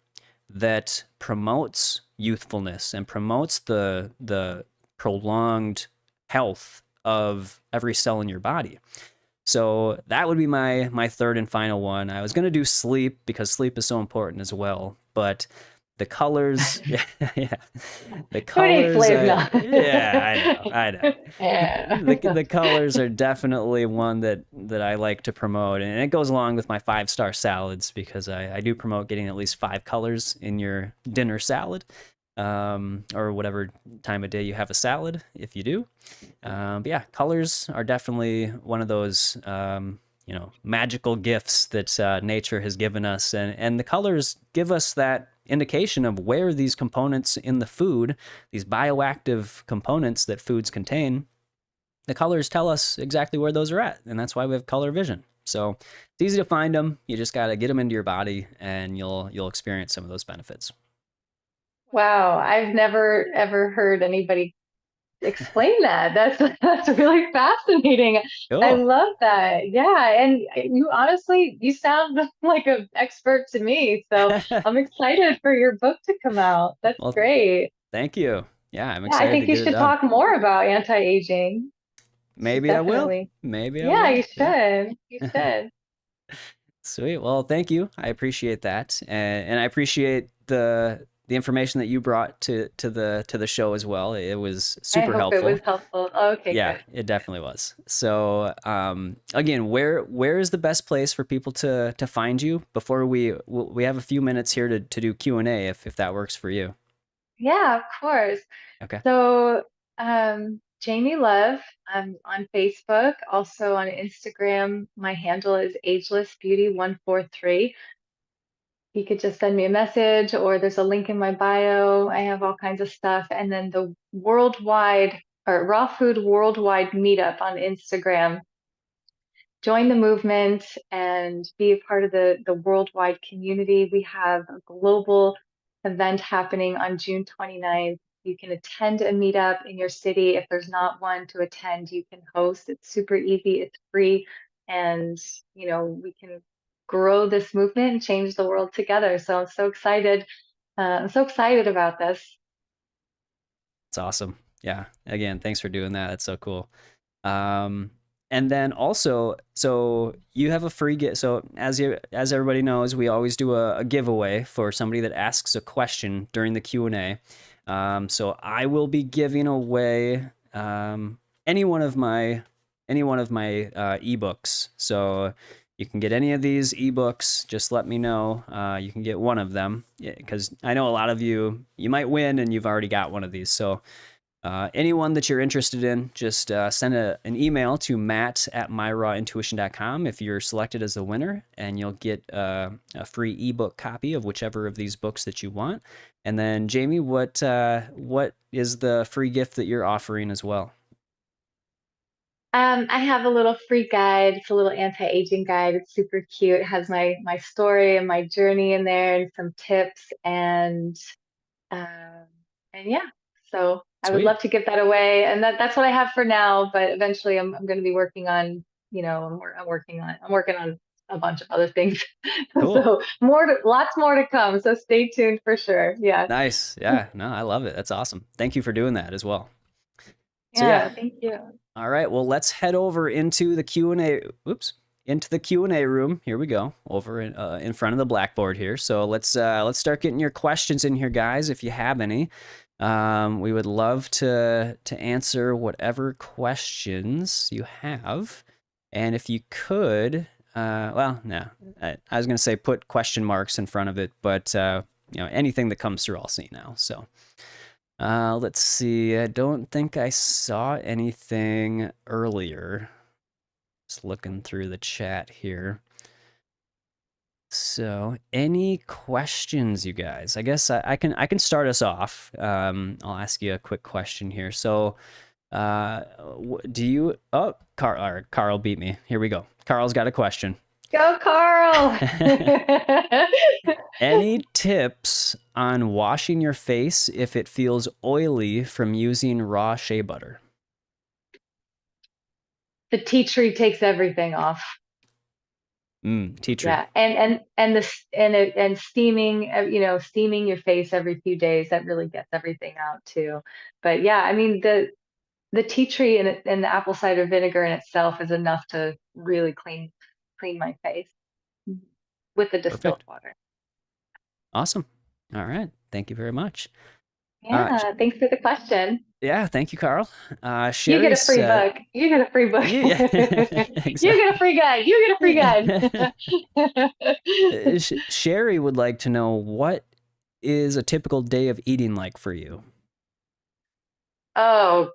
that promotes youthfulness and promotes the prolonged health of every cell in your body. So that would be my third and final one. I was going to do sleep because sleep is so important as well, but the colors, yeah, the Who needs colors, sleep now? yeah, I know. Yeah. The colors are definitely one that I like to promote, and it goes along with my 5-star salads because I do promote getting at least 5 colors in your dinner salad, or whatever time of day you have a salad, if you do. But yeah, colors are definitely one of those magical gifts that nature has given us, and the colors give us that indication of where these components in the food, these bioactive components that foods contain, the colors tell us exactly where those are at, and that's why we have color vision. So it's easy to find them. You just got to get them into your body, and you'll experience some of those benefits. Wow, I've never ever heard anybody explain that. That's really fascinating. I Cool. love that. Yeah, and you honestly, you sound like an expert to me. So I'm excited for your book to come out. That's Well, great. thank you. Yeah, I'm Yeah, I excited to think you get it should done. talk more about anti-aging. You should Maybe I will. definitely. Maybe I Yeah, you will. Yeah. should. You should. Sweet. Well, thank you. I appreciate that, and I appreciate the information that you brought to the show as well. It was I super hope it was helpful. helpful. Okay, Yeah, good. it definitely was. So, again, where is the best place for people to find you before we have a few minutes here to do Q&A if that works for you. Yeah, of course. Okay. So, Jamie Love, I'm on Facebook, also on Instagram. My handle is agelessbeauty143. You could just send me a message, or there's a link in my bio. I have all kinds of stuff. And then the worldwide or Raw Food Worldwide Meetup on Instagram. Join the movement and be a part of the worldwide community. We have a global event happening on June 29th. You can attend a meetup in your city. If there's not one to attend, you can host. It's super easy, it's free, and we can grow this movement and change the world together. So I'm so excited. I'm so excited about this. It's awesome. Yeah. Again, thanks for doing that. That's so cool. Um, and then also, so you have a free gift. So as everybody knows, we always do a giveaway for somebody that asks a question during the Q&A. So I will be giving away any one of my ebooks. So you can get any of these ebooks. Just let me know. You can get one of them because I know a lot of you might win and you've already got one of these. So anyone that you're interested in, just send an email to matt@myrawintuition.com if you're selected as the winner, and you'll get a free ebook copy of whichever of these books that you want. And then, Jamie, what is the free gift that you're offering as well? I have a little free guide. It's a little anti-aging guide. It's super cute. It has my story and my journey in there and some tips um and yeah. So I would Sweet. love to give that away. And that's what I have for now, but eventually I'm going to be working on, I'm working on a bunch of other things. Cool. So lots more to come. So stay tuned for sure. Yeah. Nice. Yeah. No, I love it. That's awesome. Thank you for doing that as well. So yeah. Yeah, thank you. All right. Well, let's head over into the Q&A. Oops. into the Q&A room. Here we go, over in front of the blackboard here. So let's start getting your questions in here, guys, if you have any. We would love to answer whatever questions you have. And if you could, well, no, I was going to say put question marks in front of it, but anything that comes through, I'll see now. So let's see. I don't think I saw anything earlier. Just looking through the chat here. So, any questions, you guys? I guess I can start us off. I'll ask you a quick question here. So, do you? Oh, Carl beat me. Here we go. Carl's got a question. Go, Carl! Any tips on washing your face if it feels oily from using raw shea butter? The tea tree takes everything off. Tea tree. Yeah, and steaming, steaming your face every few days, that really gets everything out too. But yeah, I mean the tea tree and the apple cider vinegar in itself is enough to really clean my face with the distilled Perfect. water. Awesome. All right. Thank you very much. Yeah, thanks for the question. Yeah, thank you, Carl. You get Sherry a free book. You get a free book. Yeah, You get a free guide. You get a free guide. Sherry would like to know, what is a typical day of eating like for you? Oh,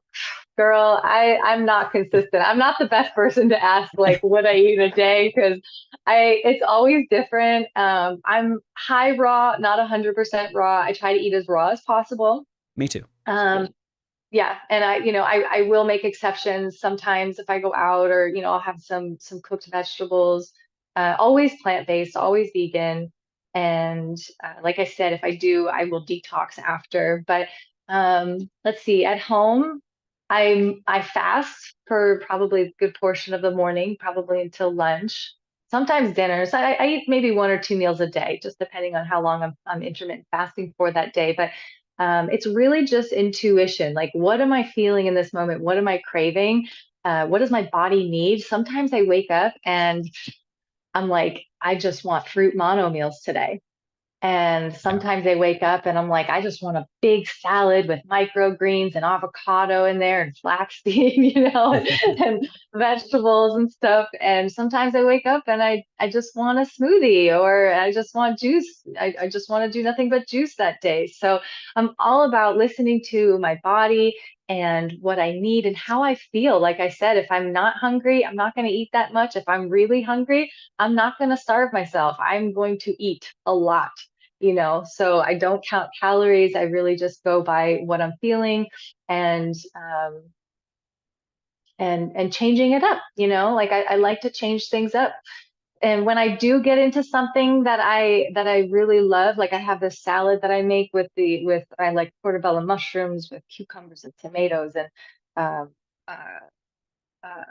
girl, I'm not consistent. I'm not the best person to ask like what I eat a day because it's always different. I'm high raw, not 100% raw. I try to eat as raw as possible. Me too. Yeah, and I will make exceptions sometimes if I go out or I'll have some cooked vegetables. Always plant-based, always vegan, and like I said, if I do, I will detox after. But let's see, at home, I fast for probably a good portion of the morning, probably until lunch. Sometimes dinner. So I eat maybe one or two meals a day, just depending on how long I'm intermittent fasting for that day. But it's really just intuition. Like, what am I feeling in this moment? What am I craving? What does my body need? Sometimes I wake up and I'm like, I just want fruit mono meals today. And Yeah. sometimes I wake up and I'm like, I just want a big salad with microgreens and avocado in there and flaxseed, and vegetables and stuff. And sometimes I wake up and I just want a smoothie or I just want juice. I just want to do nothing but juice that day. So I'm all about listening to my body and what I need and how I feel. Like I said, if I'm not hungry, I'm not going to eat that much. If I'm really hungry, I'm not going to starve myself. I'm going to eat a lot, so I don't count calories. I really just go by what I'm feeling and changing it up, like I like to change things up. And when I do get into something that I really love, like I have this salad that I make with I like portobello mushrooms with cucumbers and tomatoes and um, uh, uh,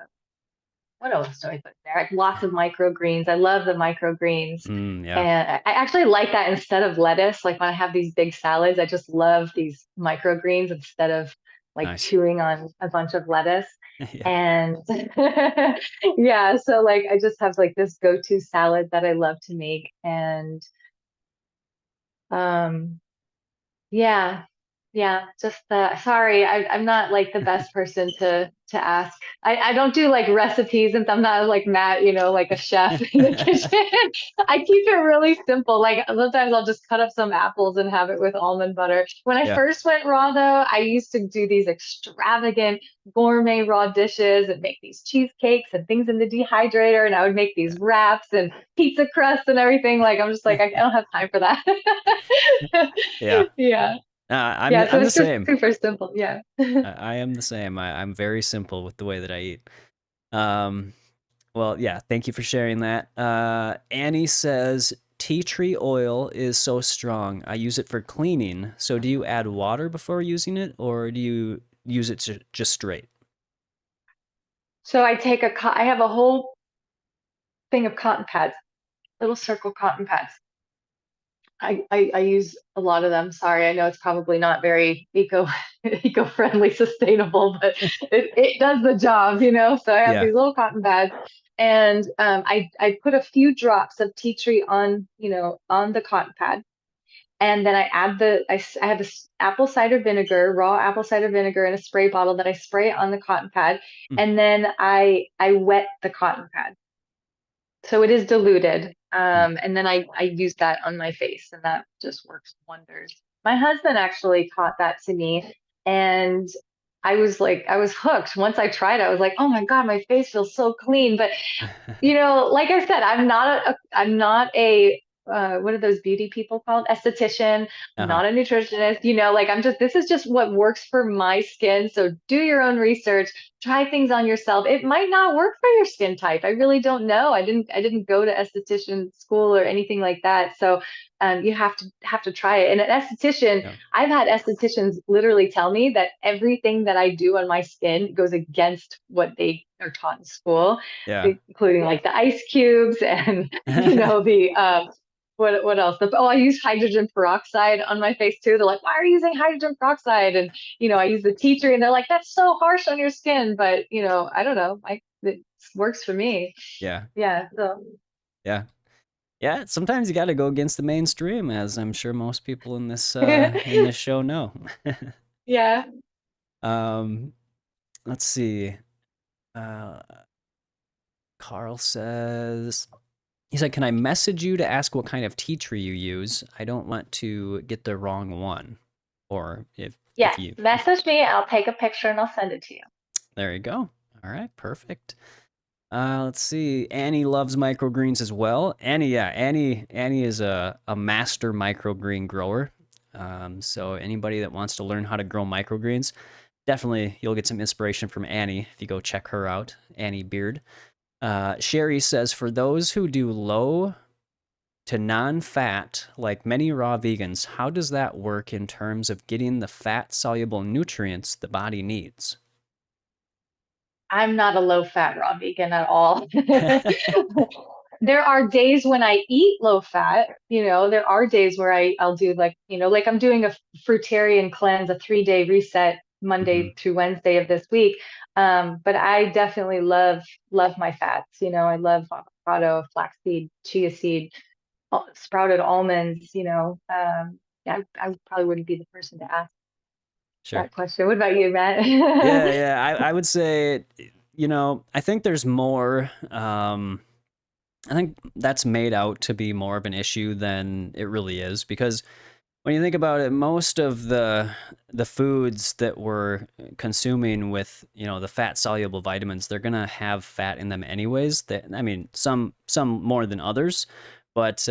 what else do I put there? Like lots of microgreens. I love the microgreens. Yeah. And I actually like that instead of lettuce. Like when I have these big salads, I just love these microgreens instead of like Nice. chewing on a bunch of lettuce. Yeah. And yeah, so like I just have like this go-to salad that I love to make. And um yeah, yeah, just sorry, I'm not like the best person to ask. I don't do like recipes and I'm not like Matt, like a chef in the kitchen. I keep it really simple. Like sometimes I'll just cut up some apples and have it with almond butter. When I Yeah. first went raw though, I used to do these extravagant gourmet raw dishes and make these cheesecakes and things in the dehydrator, and I would make these wraps and pizza crust and everything. Like I'm just like I don't have time for that. Yeah. Yeah. I'm Yeah, so the it's just same. super simple. Yeah. I am the same. I'm very simple with the way that I eat. Um, well, yeah, thank you for sharing that. Annie says tea tree oil is so strong. I use it for cleaning. So do you add water before using it, or do you use it just straight? So I have a whole thing of cotton pads, little circle cotton pads. I use a lot of them. Sorry, I know it's probably not very eco-friendly, sustainable, but it does the job. So I have Yeah. these little cotton pads And I put a few drops of tea tree on, on the cotton pad. And then I add I have this apple cider vinegar, raw apple cider vinegar in a spray bottle that I spray on the cotton pad. Mm. And then I wet the cotton pad. So it is diluted. Mm. And then I use that on my face, and that just works wonders. My husband actually taught that to me, and I was hooked. Once I tried, I was like, oh my God, my face feels so clean. But like I said, I'm not a what are those beauty people called? Esthetician. I'm Uh-huh. not a nutritionist. Like this is just what works for my skin. So do your own research, try things on yourself. It might not work for your skin type. I really don't know. I didn't go to esthetician school or anything like that. So you have to try it. And an esthetician, Yeah. I've had estheticians literally tell me that everything that I do on my skin goes against what they are taught in school, Yeah. including like the ice cubes and the what else? I use hydrogen peroxide on my face too. They're like, why are you using hydrogen peroxide? And I use the tea tree, and they're like, that's so harsh on your skin. But I don't know. It works for me. Yeah. Yeah. So Yeah. Yeah, sometimes you got to go against the mainstream, as I'm sure most people in this show know. yeah. um, let's see. Uh, Carl says, he said, "Can I message you to ask what kind of tea tree you use? I don't want to get the wrong one." Or if Yes. you, Message me. I'll take a picture and I'll send it to you. there you go. All right, perfect. Let's see. Annie loves microgreens as well. Annie is a master microgreen grower. So anybody that wants to learn how to grow microgreens, definitely you'll get some inspiration from Annie if you go check her out, Annie Beard. Sherry says, for those who do low to non-fat, like many raw vegans, how does that work in terms of getting the fat-soluble nutrients the body needs? I'm not a low fat raw vegan at all. There are days when I eat low fat, there are days where I'll do like I'm doing a fruitarian cleanse, a 3-day reset Hmm. Monday through Wednesday of this week. But I definitely love my fats. I love avocado, flaxseed, chia seed, sprouted almonds, yeah, I probably wouldn't be the person to ask Sure. that question. What about you, Yeah, Matt? yeah. I would say, I think there's more. I think that's made out to be more of an issue than it really is, because when you think about it, most of the foods that we're consuming with the fat soluble vitamins, they're gonna have fat in them anyways. That, I mean, some more than others, but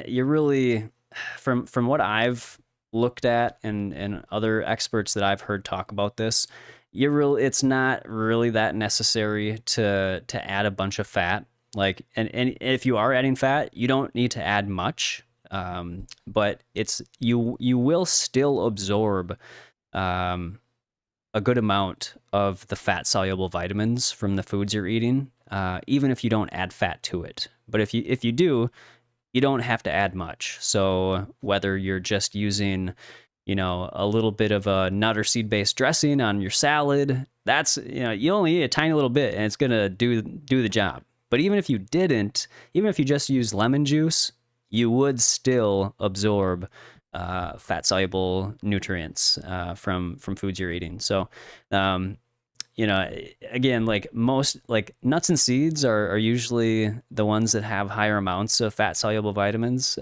you really, from what I've looked at and other experts that I've heard talk about this, it's not really that necessary to add a bunch of fat. Like, and if you are adding fat, you don't need to add much. But you will still absorb um, a good amount of the fat soluble vitamins from the foods you're eating, even if you don't add fat to it. But if you do, you don't have to add much. So whether you're just using, a little bit of a nut or seed based dressing on your salad, that's, you only eat a tiny little bit and it's gonna do the job. But even if you didn't, even if you just use lemon juice, you would still absorb fat soluble nutrients from foods you're eating. So um, again, like most, like nuts and seeds are usually the ones that have higher amounts of fat soluble vitamins.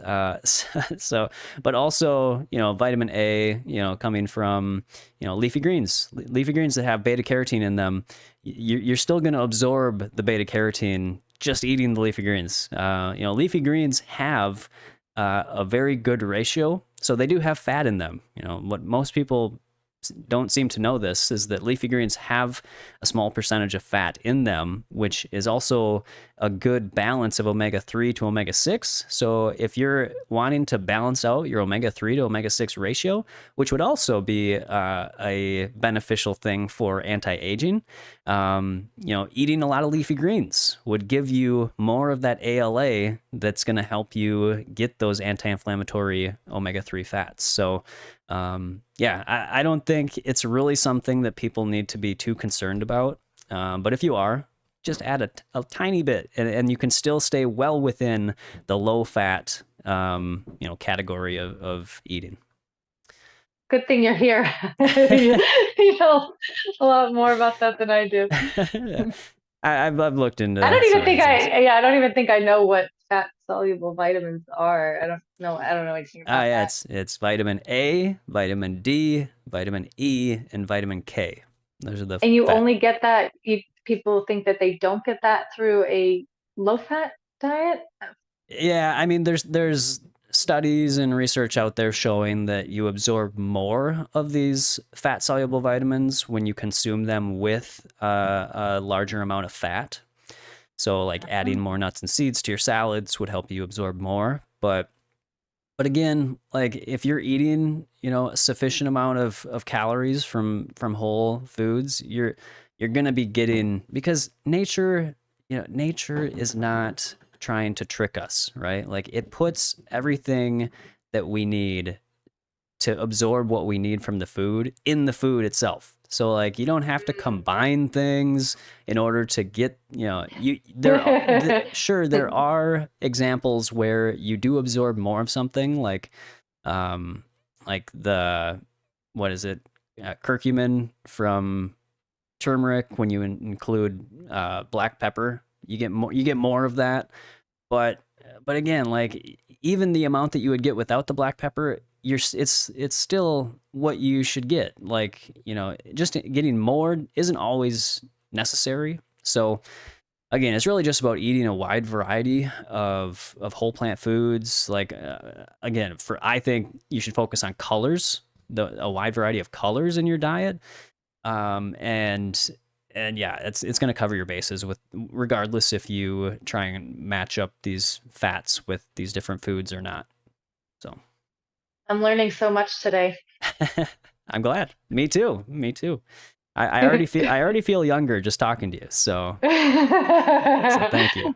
So, but also, vitamin A, coming from, leafy greens that have beta carotene in them, you're still going to absorb the beta carotene just eating the leafy greens. Leafy greens have a very good ratio. So they do have fat in them. What most people don't seem to know this is that leafy greens have a small percentage of fat in them, which is also a good balance of omega-3 to omega-6. So if you're wanting to balance out your omega-3 to omega-6 ratio, which would also be a beneficial thing for anti-aging, eating a lot of leafy greens would give you more of that ALA that's going to help you get those anti-inflammatory omega-3 fats. So yeah, I don't think it's really something that people need to be too concerned about. But if you are, just add a tiny bit, and you can still stay well within the low fat, category of eating. Good thing you're here. You know a lot more about that than I do. I've looked into I don't some even of think these things. I don't even think I know what fat soluble vitamins are. I don't know anything about Yeah, that. it's vitamin A, vitamin D, vitamin E, and vitamin K. Those are the And you fat. only get that, people think that they don't get that through a low fat diet? Yeah, I mean, there's studies and research out there showing that you absorb more of these fat soluble vitamins when you consume them with a larger amount of fat. So, like adding more nuts and seeds to your salads would help you absorb more. But again, like if you're eating, a sufficient amount of calories from whole foods, you're gonna be getting, because nature is not trying to trick us, right? Like it puts everything that we need to absorb what we need from the food in the food itself. So like you don't have to combine things in order to get, sure there are examples where you do absorb more of something um like the what is it? Curcumin from turmeric. When you include black pepper, you get more of that. But again, like even the amount that you would get without the black pepper, it's still what you should get. Like, just getting more isn't always necessary. So again, it's really just about eating a wide variety of whole plant foods. Like again, I think you should focus on colors, a wide variety of colors in your diet. And yeah, it's going to cover your bases with, regardless if you try and match up these fats with these different foods or not. So I'm learning so much today. I'm glad. Me too. Me too. I already feel younger just talking to you. So thank you.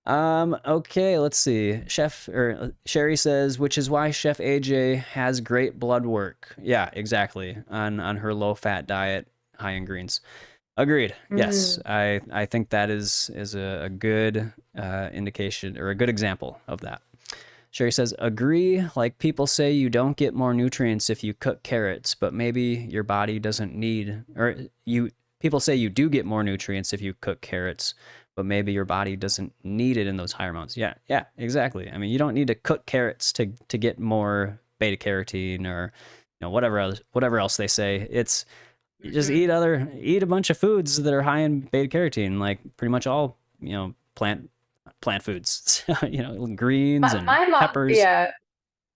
Okay, let's see. Sherry says, which is why Chef AJ has great blood work. Yeah, exactly. On her low fat diet, high in greens. Agreed. Yes, Mm. I think that is a good indication, or a good example of that. Sherry says, agree. Like people say, you don't get more nutrients if you cook carrots, but maybe your body doesn't need, or you. People say you do get more nutrients if you cook carrots, but maybe your body doesn't need it in those higher amounts. Yeah, yeah, exactly. I mean, you don't need to cook carrots to get more beta carotene, or whatever else they say. It's you just eat a bunch of foods that are high in beta carotene, like pretty much all plant foods, greens and peppers. Yeah,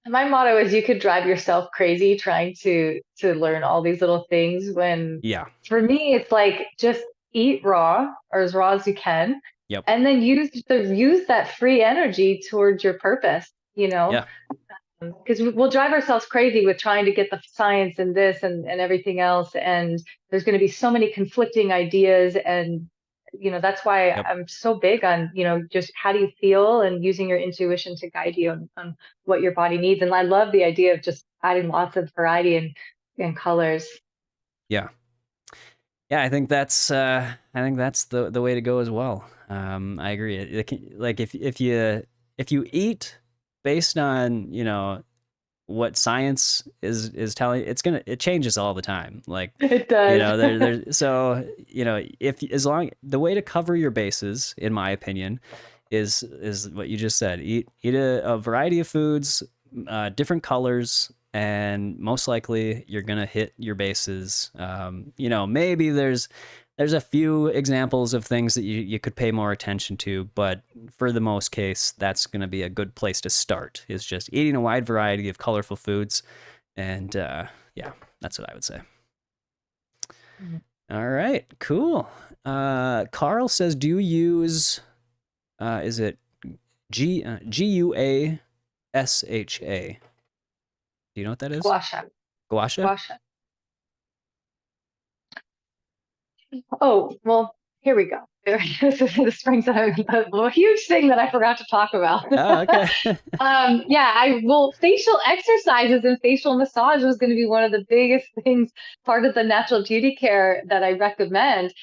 my motto is you could drive yourself crazy trying to learn all these little things when Yeah. for me it's like just eat raw or as raw as you can Yep. and then use that free energy towards your purpose, Yeah. because we'll drive ourselves crazy with trying to get the science and this and everything else. And there's going to be so many conflicting ideas. And, that's why Yep. I'm so big on, just how do you feel and using your intuition to guide you on what your body needs. And I love the idea of just adding lots of variety and colors. Yeah. Yeah. I think that's the way to go as well. I agree. Like if you eat based on what science is telling, it changes all the time. Like It does. there's so if as long the way to cover your bases, in my opinion, is what you just said. Eat a variety of foods, different colors, and most likely you're gonna hit your bases. Maybe there's a few examples of things that you could pay more attention to, but for the most case, that's going to be a good place to start, is just eating a wide variety of colorful foods. And yeah, that's what I would say. All right, cool. Carl says, do you use, is it GUASHA? Do you know what that is? Guasha. Guasha? Guasha. Oh, well, here we go. This brings up a huge thing that I forgot to talk about. Oh, okay. Facial exercises and facial massage was going to be one of the biggest things, part of the natural beauty care that I recommend.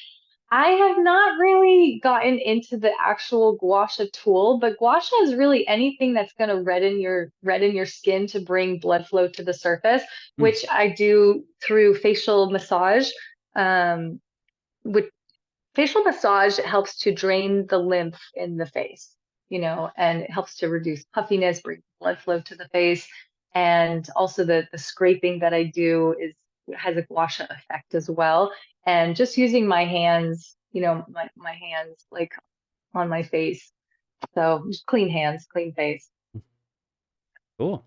I have not really gotten into the actual gua sha tool, but gua sha is really anything that's going to redden your skin to bring blood flow to the surface, Hmm. which I do through facial massage. Um, with facial massage helps to drain the lymph in the face, and it helps to reduce puffiness, bring blood flow to the face. And also the scraping that I do has a gua sha effect as well. And just using my hands, my hands like on my face. So just clean hands, clean face. Cool.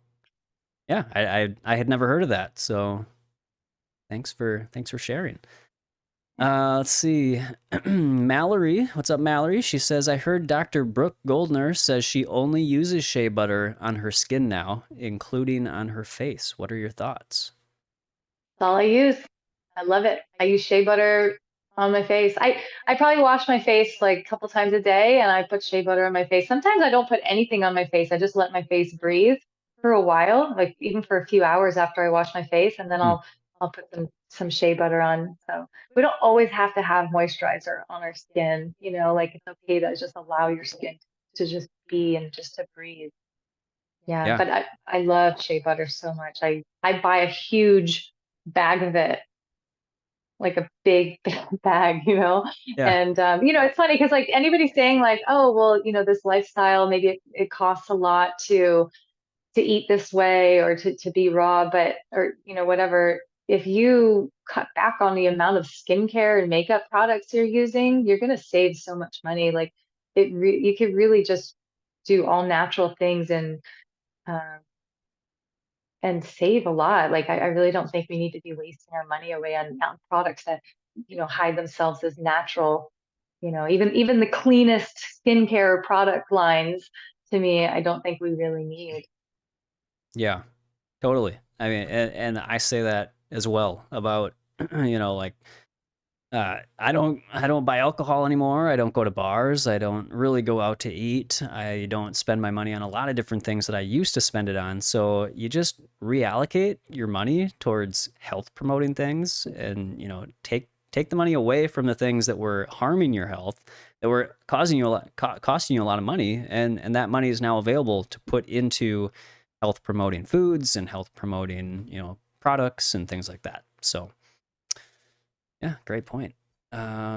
Yeah, I had never heard of that, so thanks for sharing. Let's see. Mallory, what's up, Mallory? She says, I heard Dr. Brooke Goldner says she only uses shea butter on her skin now, including on her face. What are your thoughts? That's all I use. I love it. I use shea butter on my face. I probably wash my face like a couple times a day and I put shea butter on my face. Sometimes I don't put anything on my face. I just let my face breathe for a while, like even for a few hours after I wash my face, and then Hmm. I'll put some shea butter on. So we don't always have to have moisturizer on our skin, like it's okay to just allow your skin to just be and just to breathe. Yeah, Yeah, but I love shea butter so much. I buy a huge bag of it, like a big, big bag, yeah, And it's funny because like anybody's saying like, oh, well, this lifestyle, maybe it costs a lot to eat this way or to be raw, but or whatever. If you cut back on the amount of skincare and makeup products you're using, you're gonna save so much money. Like you could really just do all natural things um, and save a lot. Like I really don't think we need to be wasting our money away on products that, hide themselves as natural. Even the cleanest skincare product lines, to me, I don't think we really need. yeah, totally. I mean, and I say that as well about, like, I don't buy alcohol anymore. I don't go to bars. I don't really go out to eat. I don't spend my money on a lot of different things that I used to spend it on. So you just reallocate your money towards health promoting things, and take the money away from the things that were harming your health, that were causing you a lot, costing you a lot of money, and that money is now available to put into health promoting foods and health promoting products and things like that. So yeah, great point.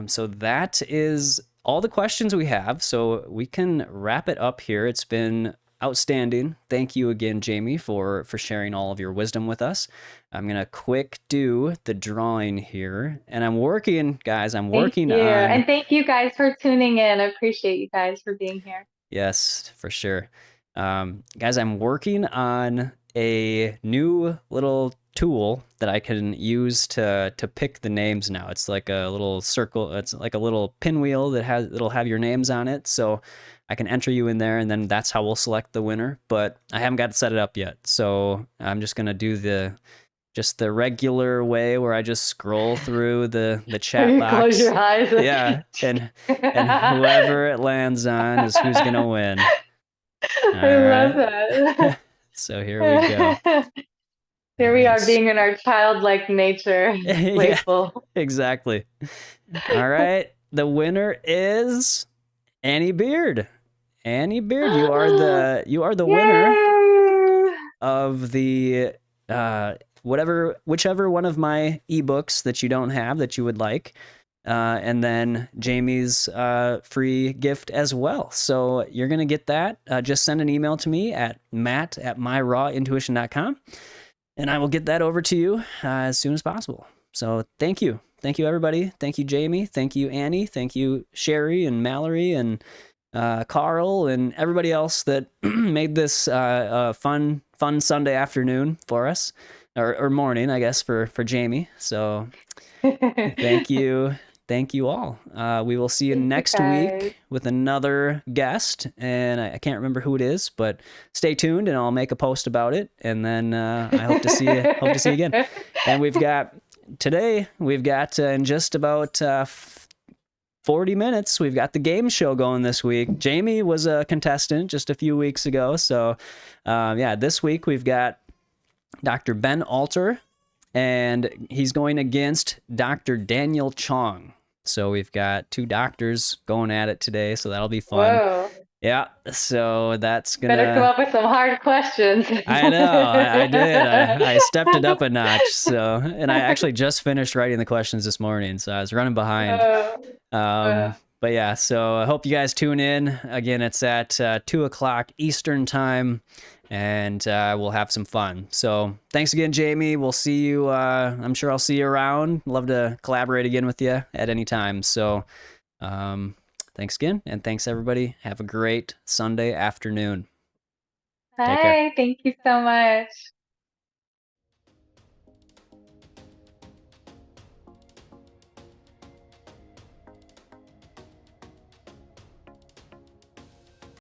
So that is all the questions we have. So we can wrap it up here. It's been outstanding. Thank you again, Jamie, for sharing all of your wisdom with us. I'm gonna quick do the drawing here, and I'm working, guys. I'm Thank working you. on. And thank you guys for tuning in. I appreciate you guys for being here. Yes, for sure. Guys, I'm working on a new little tool that I can use to pick the names now. It's like a little circle. It's like a little pinwheel that'll have your names on it. So I can enter you in there, and then that's how we'll select the winner. But I haven't got it set it up yet. So I'm just gonna do the regular way where I just scroll through the chat You close box. your eyes. Yeah, and whoever it lands on is who's gonna win. All I love right. that. So here we go. Here we I'm are being in our childlike nature, yeah, playful. exactly. All right. The winner is Annie Beard. Annie Beard, you are the winner Yay! of the whichever one of my ebooks that you don't have that you would like. And then Jamie's free gift as well. So you're going to get that. Just send an email to me at matt@myrawintuition.com, and I will get that over to you as soon as possible. So thank you. Thank you, everybody. Thank you, Jamie. Thank you, Annie. Thank you, Sherry and Mallory and Carl and everybody else that made this fun Sunday afternoon for us, or morning, I guess, for Jamie. So thank you. Thank you all. We will see you Thank you next guys. week with another guest, and I can't remember who it is, but stay tuned, and I'll make a post about it. And then I hope to see you. Hope to see you again. And we've got in just about 40 minutes. We've got the game show going this week. Jamie was a contestant just a few weeks ago, so yeah, this week we've got Dr. Ben Alter, and he's going against Dr. Daniel Chong. So we've got 2 doctors going at it today, so that'll be fun. Whoa. Yeah, so that's Better come gonna. up with some hard questions. I know, I did. I stepped it up a notch. So, and I actually just finished writing the questions this morning, so I was running behind. Uh, uh, But yeah, so I hope you guys tune in. Again, it's at 2 o'clock Eastern time, and we'll have some fun. So thanks again, Jamie. We'll see you. I'm sure I'll see you around. Love to collaborate again with you at any time. So thanks again, and thanks everybody. Have a great Sunday afternoon. Take care. Hi, thank you so much.